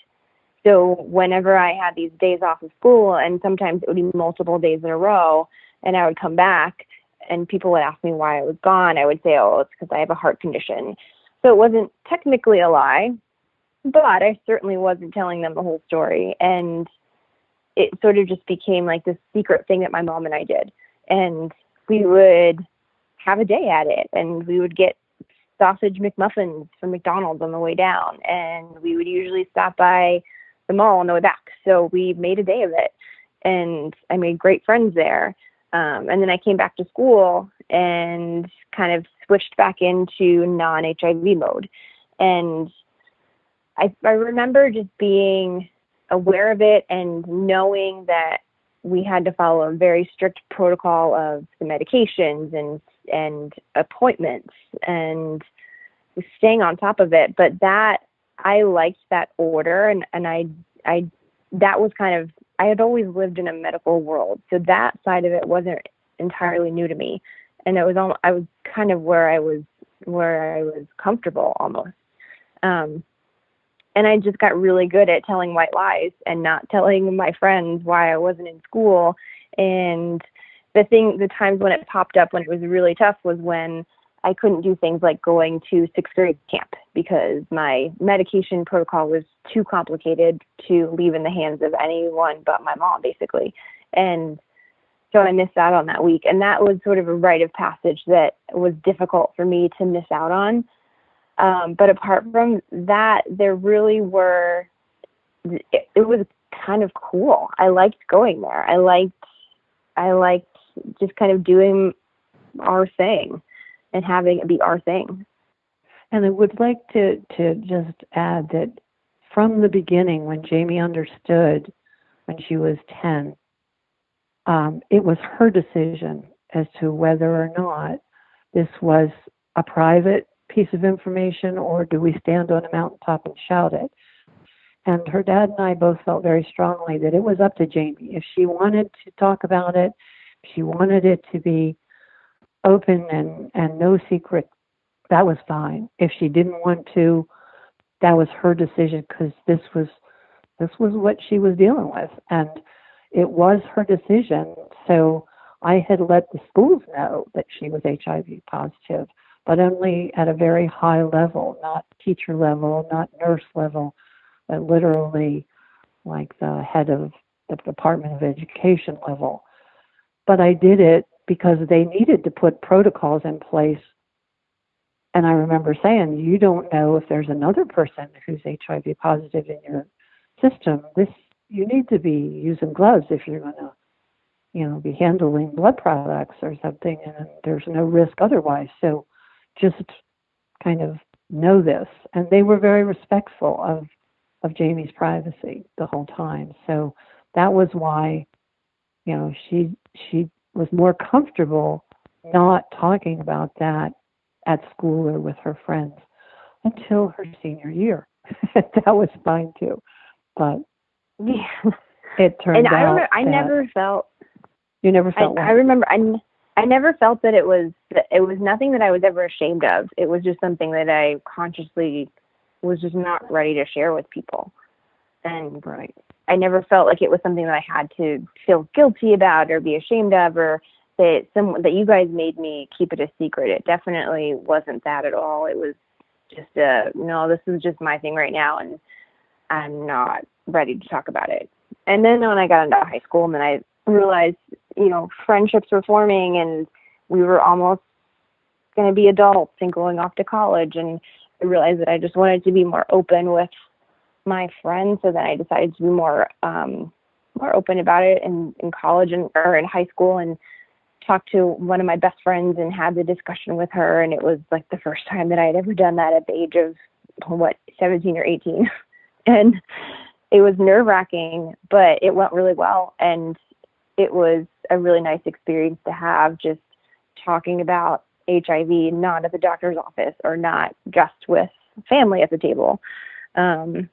so whenever I had these days off of school, and sometimes it would be multiple days in a row, and I would come back and people would ask me why I was gone, I would say, oh, it's because I have a heart condition. So it wasn't technically a lie, but I certainly wasn't telling them the whole story. And it sort of just became like this secret thing that my mom and I did. And we would have a day at it, and we would get sausage McMuffins from McDonald's on the way down, and we would usually stop by the mall on the way back. So we made a day of it, and I made great friends there. And then I came back to school and kind of switched back into non-HIV mode. And I remember just being aware of it and knowing that we had to follow a very strict protocol of the medications and appointments and staying on top of it. But that, I liked that order, and I that was kind of, I had always lived in a medical world, so that side of it wasn't entirely new to me, and I was kind of where I was comfortable almost. And I just got really good at telling white lies and not telling my friends why I wasn't in school. And the times when it popped up when it was really tough was when I couldn't do things like going to sixth grade camp, because my medication protocol was too complicated to leave in the hands of anyone but my mom, basically. And so I missed out on that week. And that was sort of a rite of passage that was difficult for me to miss out on. But apart from that, there really were, it was kind of cool. I liked going there. I liked just kind of doing our thing and having it be our thing. And I would like to just add that from the beginning, when Jamie understood when she was 10, it was her decision as to whether or not this was a private piece of information, or do we stand on a mountaintop and shout it? And her dad and I both felt very strongly that it was up to Jamie. If she wanted to talk about it, if she wanted it to be open and no secret, that was fine. If she didn't want to, that was her decision, because this was what she was dealing with, and it was her decision. So I had let the schools know that she was HIV positive, but only at a very high level, not teacher level, not nurse level, but literally like the head of the Department of Education level. But I did it because they needed to put protocols in place. And I remember saying, you don't know if there's another person who's HIV positive in your system. You need to be using gloves if you're going to, be handling blood products or something, and there's no risk otherwise. So just kind of know this. And they were very respectful of Jamie's privacy the whole time. So that was why, she was more comfortable not talking about that at school or with her friends until her senior year. That was fine too. But Yeah. it turned out I never felt. You never felt I remember I never felt that it was nothing that I was ever ashamed of. It was just something that I consciously was just not ready to share with people. And right. I never felt like it was something that I had to feel guilty about or be ashamed of, or that you guys made me keep it a secret. It definitely wasn't that at all. It was just no, this is just my thing right now, and I'm not ready to talk about it. And then when I got into high school, and then I realized, friendships were forming, and we were almost going to be adults and going off to college, and I realized that I just wanted to be more open with my friends. So then I decided to be more open about it in college or in high school, and talked to one of my best friends and had the discussion with her. And it was like the first time that I had ever done that at the age of 17 or 18. And it was nerve-wracking, but it went really well. And it was a really nice experience to have, just talking about HIV, not at the doctor's office or not just with family at the table. And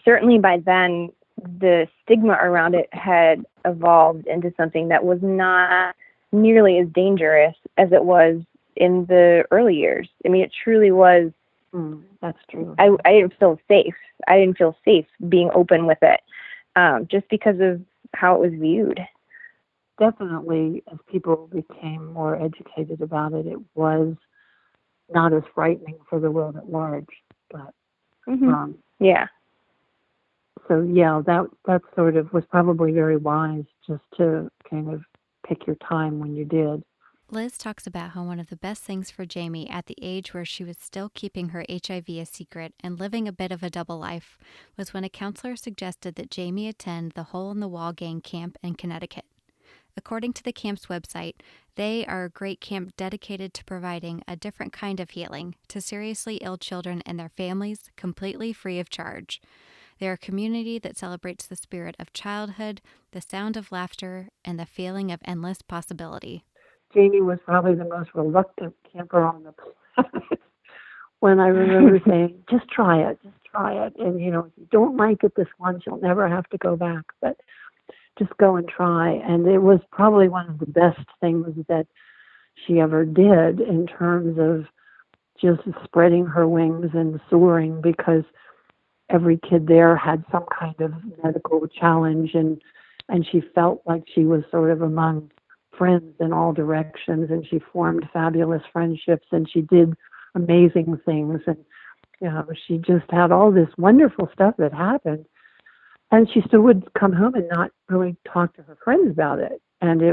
certainly by then, the stigma around it had evolved into something that was not nearly as dangerous as it was in the early years. I mean, it truly was. That's true. I didn't feel safe. I didn't feel safe being open with it, just because of how it was viewed. Definitely, as people became more educated about it, it was not as frightening for the world at large. But yeah. So yeah, that sort of was probably very wise, just to kind of pick your time when you did. Liz talks about how one of the best things for Jamie at the age where she was still keeping her HIV a secret and living a bit of a double life was when a counselor suggested that Jamie attend the Hole in the Wall Gang camp in Connecticut. According to the camp's website, they are a great camp dedicated to providing a different kind of healing to seriously ill children and their families, completely free of charge. They're a community that celebrates the spirit of childhood, the sound of laughter, and the feeling of endless possibility. Jamie was probably the most reluctant camper on the planet. When I remember saying, just try it. And, if you don't like it this once, you'll never have to go back. But just go and try. And it was probably one of the best things that she ever did in terms of just spreading her wings and soaring, because every kid there had some kind of medical challenge, and she felt like she was sort of among friends in all directions, and she formed fabulous friendships, and she did amazing things, and she just had all this wonderful stuff that happened, and she still would come home and not really talk to her friends about it. And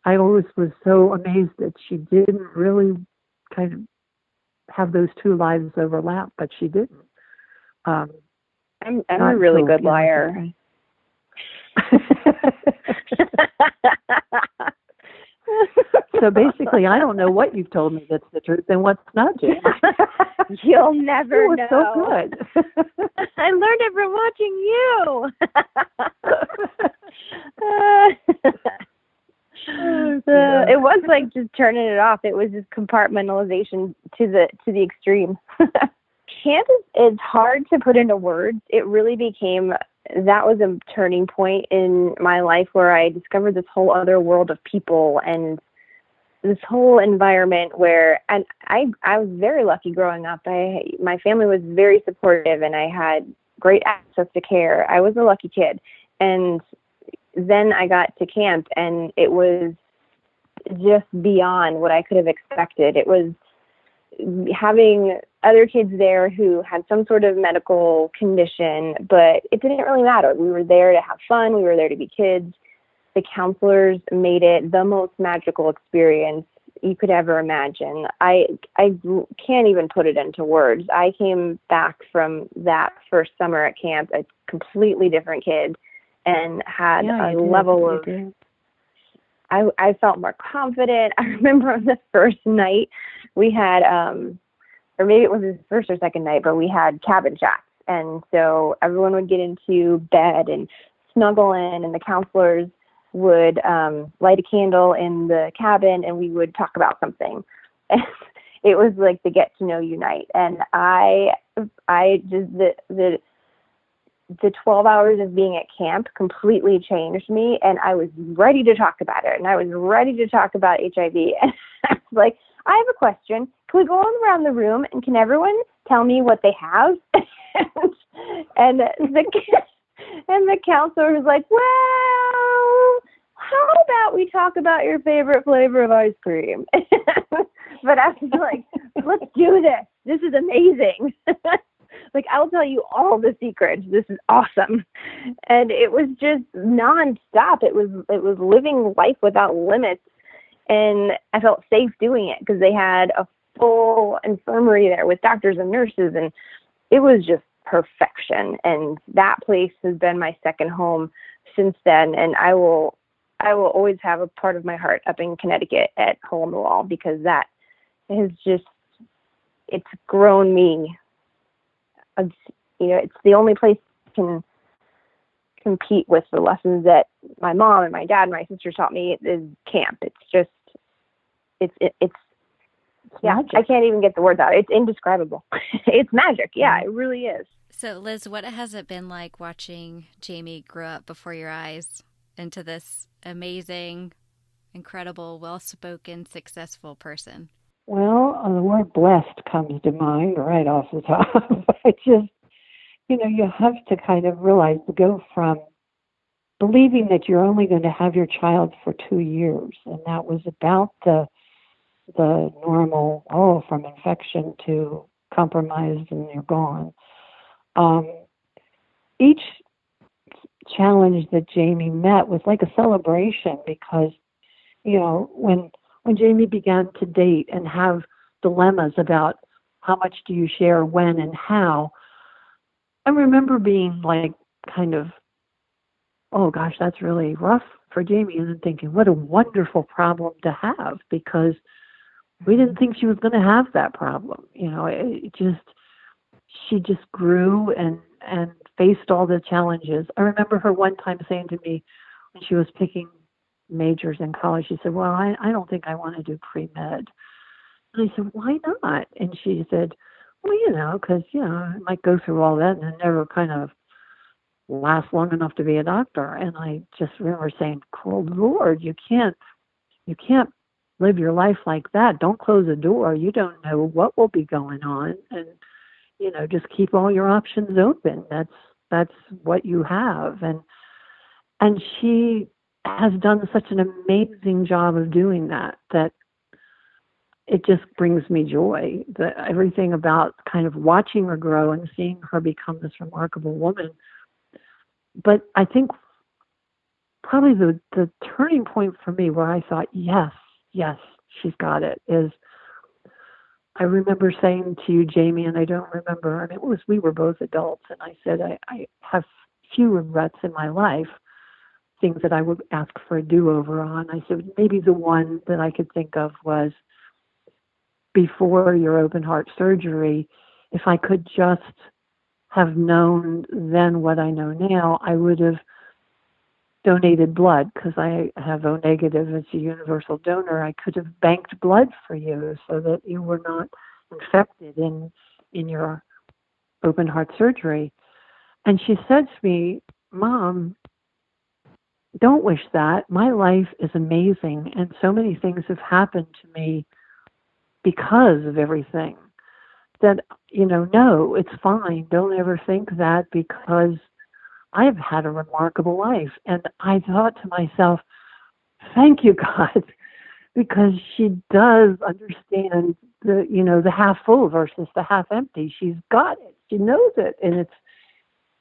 I always was so amazed that she didn't really kind of have those two lives overlap, but she didn't. I'm a really good liar. So basically, I don't know what you've told me that's the truth and what's not, Jane. You'll never know. So good. I learned it from watching you. It was like just turning it off. It was just compartmentalization to the extreme. Camp is hard to put into words. It really that was a turning point in my life where I discovered this whole other world of people and this whole environment where, and I was very lucky growing up. My family was very supportive and I had great access to care. I was a lucky kid. And then I got to camp and it was just beyond what I could have expected. It was having other kids there who had some sort of medical condition, but it didn't really matter. We were there to have fun. We were there to be kids. The counselors made it the most magical experience you could ever imagine. I can't even put it into words. I came back from that first summer at camp a completely different kid and had a level of, I felt more confident. I remember on the first night we had, or maybe it was his first or second night, but we had cabin chats. And so everyone would get into bed and snuggle in, and the counselors would light a candle in the cabin, and we would talk about something. And it was like the get to know you night. And I just, the 12 hours of being at camp completely changed me, and I was ready to talk about it, and I was ready to talk about HIV. And I was like, I have a question. Can we go around the room, and can everyone tell me what they have? and the counselor was like, well, how about we talk about your favorite flavor of ice cream? But I was like, let's do this. This is amazing. Like, I'll tell you all the secrets. This is awesome. And it was just nonstop. It was living life without limits. And I felt safe doing it because they had a full infirmary there with doctors and nurses. And it was just perfection. And that place has been my second home since then. And I will always have a part of my heart up in Connecticut at Hole in the Wall, because that is just, it's grown me. It's the only place I can compete with the lessons that my mom and my dad and my sister taught me is camp. It's just, it's yeah, magic. I can't even get the words out. It's indescribable. It's magic. Yeah, it really is. So Liz, what has it been like watching Jamie grow up before your eyes into this amazing, incredible, well-spoken, successful person? Well, the word blessed comes to mind right off the top. I just, you have to kind of realize to go from believing that you're only going to have your child for 2 years, and that was about the normal, from infection to compromised and you're gone. Each challenge that Jamie met was like a celebration, because, when Jamie began to date and have dilemmas about how much do you share, when, and how, I remember being like, kind of, oh gosh, that's really rough for Jamie, and then thinking, what a wonderful problem to have, because we didn't think she was going to have that problem. She just grew and faced all the challenges. I remember her one time saying to me when she was picking majors in college, she said, well, I don't think I want to do pre-med. And I said, why not? And she said, well, because, I might go through all that and never kind of last long enough to be a doctor. And I just remember saying, cool Lord, you can't live your life like that. Don't close the door. You don't know what will be going on. And, just keep all your options open. That's what you have. And she has done such an amazing job of doing that it just brings me joy. Everything about kind of watching her grow and seeing her become this remarkable woman. But I think probably the turning point for me where I thought, yes, she's got it, is I remember saying to you, Jamie, and I don't remember, we were both adults, and I said, I have few regrets in my life, things that I would ask for a do-over on. I said, maybe the one that I could think of was, before your open heart surgery, if I could just have known then what I know now, I would have donated blood, because I have O negative as a universal donor. I could have banked blood for you so that you were not infected in your open heart surgery. And she said to me, Mom, don't wish that. My life is amazing, and so many things have happened to me because of everything that, no, it's fine. Don't ever think that, because I have had a remarkable life. And I thought to myself, thank you, God, because she does understand the half full versus the half empty. She's got it. She knows it. And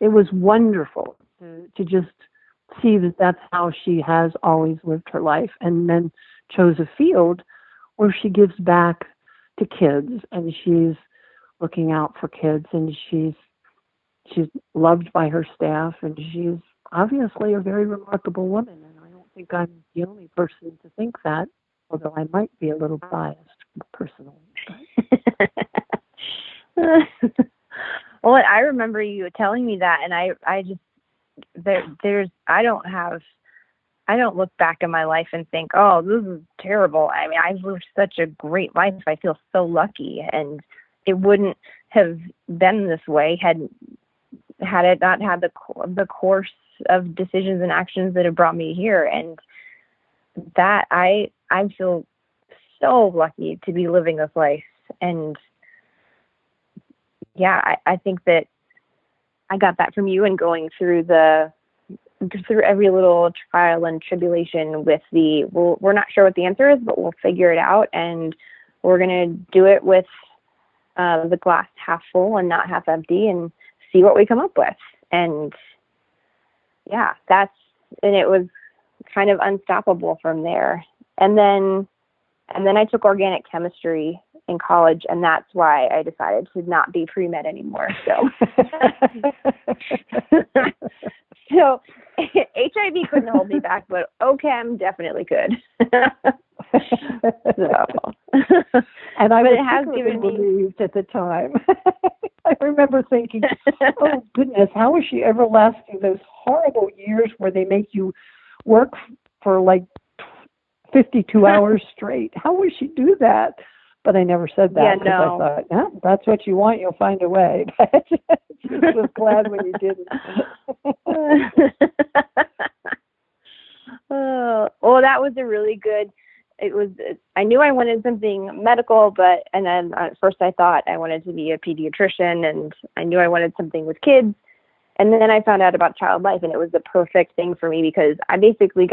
it was wonderful to just see that that's how she has always lived her life, and then chose a field where she gives back to kids, and she's looking out for kids, and she's loved by her staff, and she's obviously a very remarkable woman. And I don't think I'm the only person to think that, although I might be a little biased personally. Well, I remember you telling me that, and I don't look back in my life and think, oh, this is terrible. I mean, I've lived such a great life. I feel so lucky, and it wouldn't have been this way had it not had the course of decisions and actions that have brought me here. And that I feel so lucky to be living this life. And yeah, I think that I got that from you, and going through every little trial and tribulation with we're not sure what the answer is, but we'll figure it out, and we're going to do it with the glass half full and not half empty, and see what we come up with. And yeah, and it was kind of unstoppable from there. And then I took organic chemistry in college, and that's why I decided to not be pre-med anymore. So, so HIV couldn't hold me back, but OChem definitely could. And I was relieved at the time. I remember thinking, oh goodness, how is she ever lasting those horrible years where they make you work for like 52 hours straight? How would she do that? But I never said that, because I thought, yeah, that's what you want, you'll find a way. But I was glad when you didn't. Well, that was a really good. I knew I wanted something medical, and then at first I thought I wanted to be a pediatrician, and I knew I wanted something with kids. And then I found out about child life, and it was the perfect thing for me, because I basically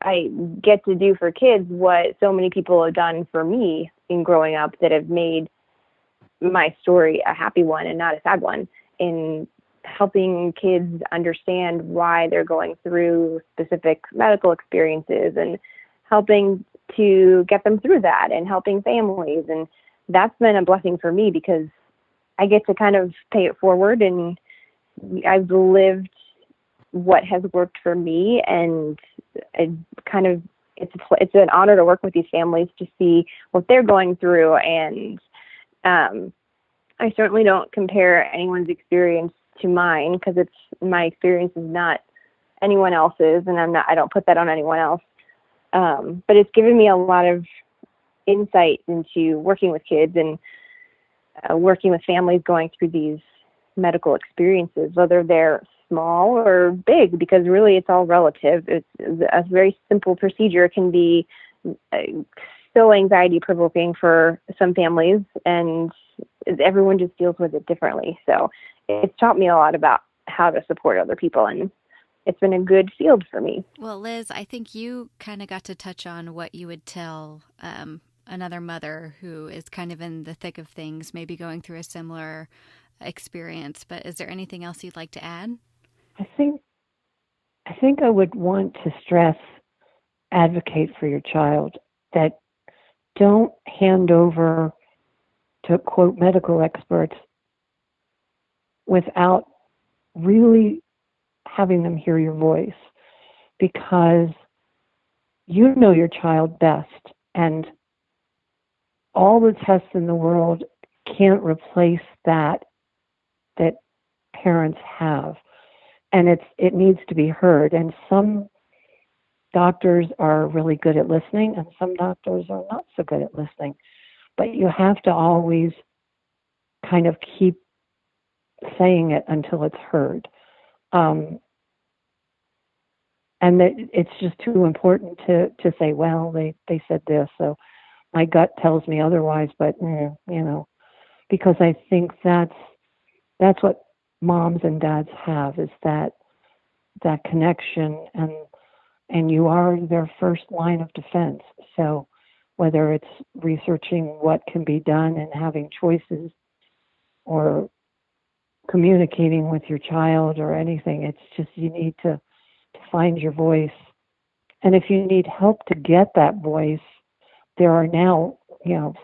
I get to do for kids what so many people have done for me in growing up, that have made my story a happy one and not a sad one, in helping kids understand why they're going through specific medical experiences, and helping to get them through that, and helping families. And that's been a blessing for me, because I get to kind of pay it forward, and I've lived what has worked for me, and it's an honor to work with these families, to see what they're going through. And I certainly don't compare anyone's experience to mine, because my experience is not anyone else's, and I don't put that on anyone else. But it's given me a lot of insight into working with kids, and working with families going through these medical experiences, whether they're small or big, because really it's all relative. It's a very simple procedure can be so anxiety provoking for some families, and everyone just deals with it differently. So it's taught me a lot about how to support other people, and it's been a good field for me. Well, Liz, I think you kind of got to touch on what you would tell another mother who is kind of in the thick of things, maybe going through a similar experience. But is there anything else you'd like to add? I think I would want to stress, advocate for your child, that don't hand over to, quote, medical experts without really having them hear your voice, because you know your child best, and all the tests in the world can't replace that parents have. And it needs to be heard. And some doctors are really good at listening, and some doctors are not so good at listening. But you have to always kind of keep saying it until it's heard. And it's just too important to say, well, they said this, so my gut tells me otherwise. But because I think that's what moms and dads have, is that connection, and you are their first line of defense. So whether it's researching what can be done and having choices, or communicating with your child, or anything, it's just, you need to find your voice. And if you need help to get that voice, there are now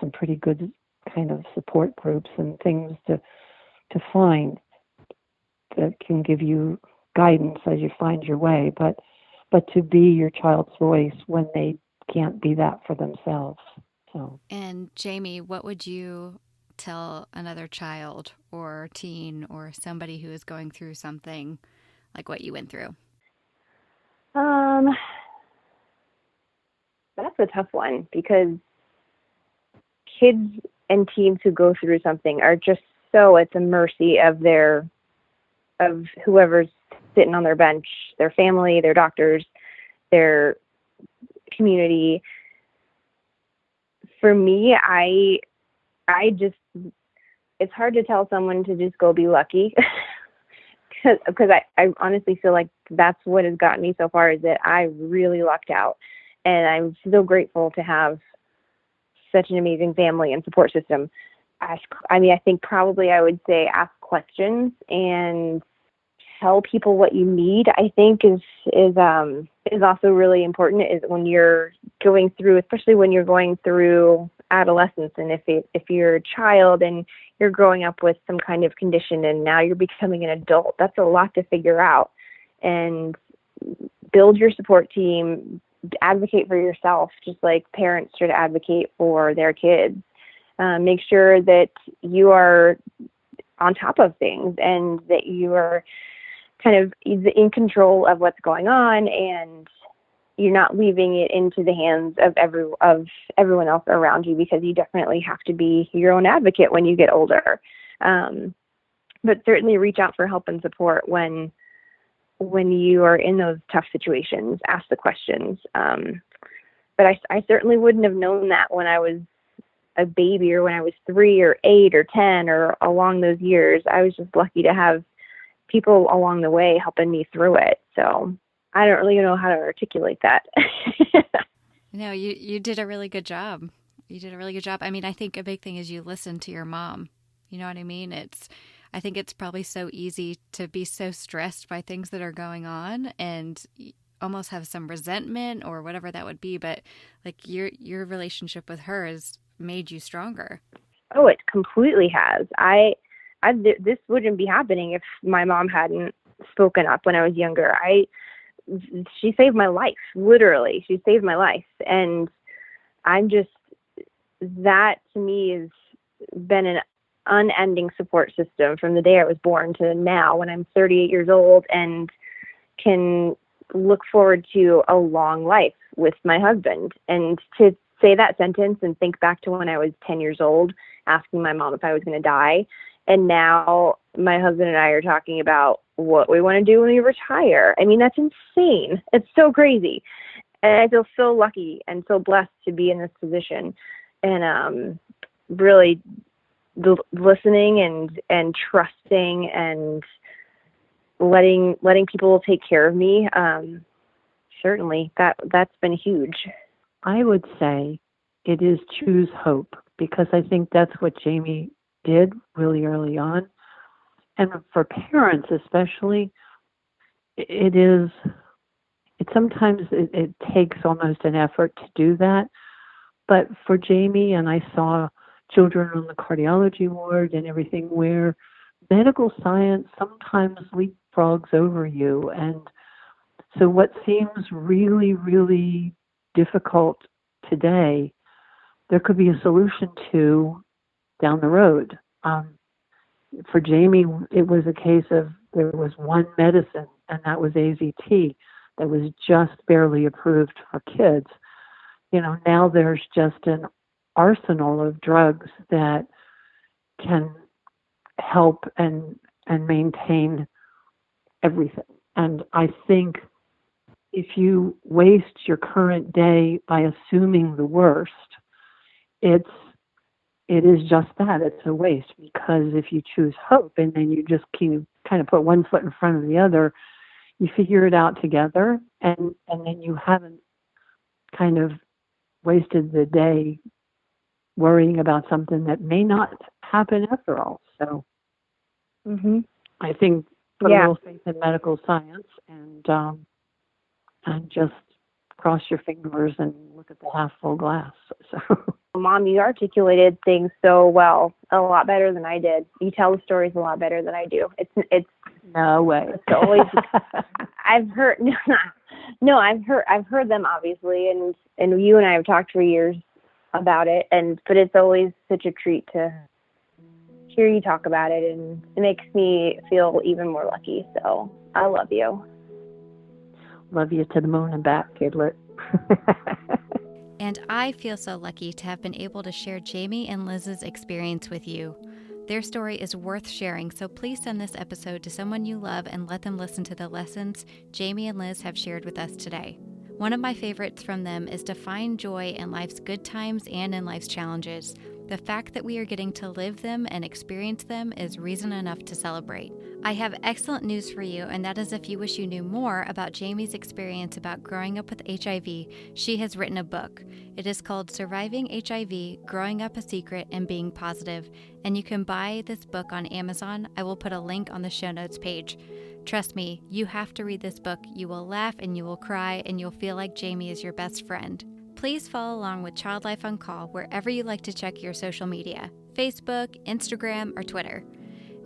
some pretty good kind of support groups and things to find that can give you guidance as you find your way, but to be your child's voice when they can't be that for themselves. So. And Jamie, what would you tell another child or teen or somebody who is going through something like what you went through? That's a tough one because kids and teens who go through something are just so at the mercy of whoever's sitting on their bench, their family, their doctors, their community. For me, I just, it's hard to tell someone to just go be lucky because I honestly feel like that's what has gotten me so far, is that I really lucked out. And I'm so grateful to have such an amazing family and support system. I mean, I think probably I would say ask questions and tell people what you need. I think is also really important, is when you're going through, especially when you're going through adolescence, and if you're a child and you're growing up with some kind of condition and now you're becoming an adult, that's a lot to figure out. And build your support team, advocate for yourself, just like parents should advocate for their kids. Make sure that you are on top of things and that you are kind of in control of what's going on, and you're not leaving it into the hands of everyone else around you, because you definitely have to be your own advocate when you get older. But certainly reach out for help and support when you are in those tough situations. Ask the questions. But I certainly wouldn't have known that when I was a baby, or when I was 3 or 8 or 10 or along those years. I was just lucky to have people along the way helping me through it. So I don't really know how to articulate that. No, you did a really good job. You did a really good job. I mean, I think a big thing is you listened to your mom. You know what I mean? I think it's probably so easy to be so stressed by things that are going on and almost have some resentment or whatever that would be. But like your relationship with her has made you stronger. Oh, it completely has. This wouldn't be happening if my mom hadn't spoken up when I was younger. She saved my life, literally. She saved my life. And that to me has been an unending support system from the day I was born to now, when I'm 38 years old and can look forward to a long life with my husband. And to say that sentence and think back to when I was 10 years old, asking my mom if I was going to die. And now my husband and I are talking about what we want to do when we retire. I mean, that's insane. It's so crazy. And I feel so lucky and so blessed to be in this position. And really listening and trusting and letting people take care of me. Certainly that's been huge. I would say it is choose hope, because I think that's what Jamie did really early on. And for parents especially, it sometimes takes almost an effort to do that. But for Jamie, and I saw children on the cardiology ward and everything, where medical science sometimes leapfrogs over you. And so what seems really, really difficult today, there could be a solution to down the road. For Jamie, it was a case of there was one medicine, and that was AZT, that was just barely approved for kids. Now there's just an arsenal of drugs that can help and maintain everything. And I think if you waste your current day by assuming the worst, it is just that. It's a waste, because if you choose hope and then you just kind of put one foot in front of the other, you figure it out together, and then you haven't kind of wasted the day worrying about something that may not happen after all. So I think put a little faith in medical science and just cross your fingers and look at the half full glass. So, Mom, you articulated things so well, a lot better than I did. You tell the stories a lot better than I do. It's no way. It's always I've heard I've heard them, obviously, and you and I have talked for years about it, but it's always such a treat to hear you talk about it, and it makes me feel even more lucky. So I love you. Love you to the moon and back, kidlet. And I feel so lucky to have been able to share Jamie and Liz's experience with you. Their story is worth sharing, so please send this episode to someone you love and let them listen to the lessons Jamie and Liz have shared with us today. One of my favorites from them is to find joy in life's good times and in life's challenges. The fact that we are getting to live them and experience them is reason enough to celebrate. I have excellent news for you, and that is if you wish you knew more about Jamie's experience about growing up with HIV, she has written a book. It is called Surviving HIV, Growing Up a Secret, and Being Positive, and you can buy this book on Amazon. I will put a link on the show notes page. Trust me, you have to read this book. You will laugh and you will cry, and you'll feel like Jamie is your best friend. Please follow along with Child Life on Call wherever you like to check your social media, Facebook, Instagram, or Twitter.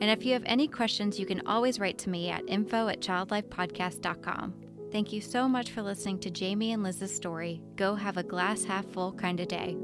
And if you have any questions, you can always write to me at info@childlifepodcast.com. Thank you so much for listening to Jamie and Liz's story. Go have a glass half full kind of day.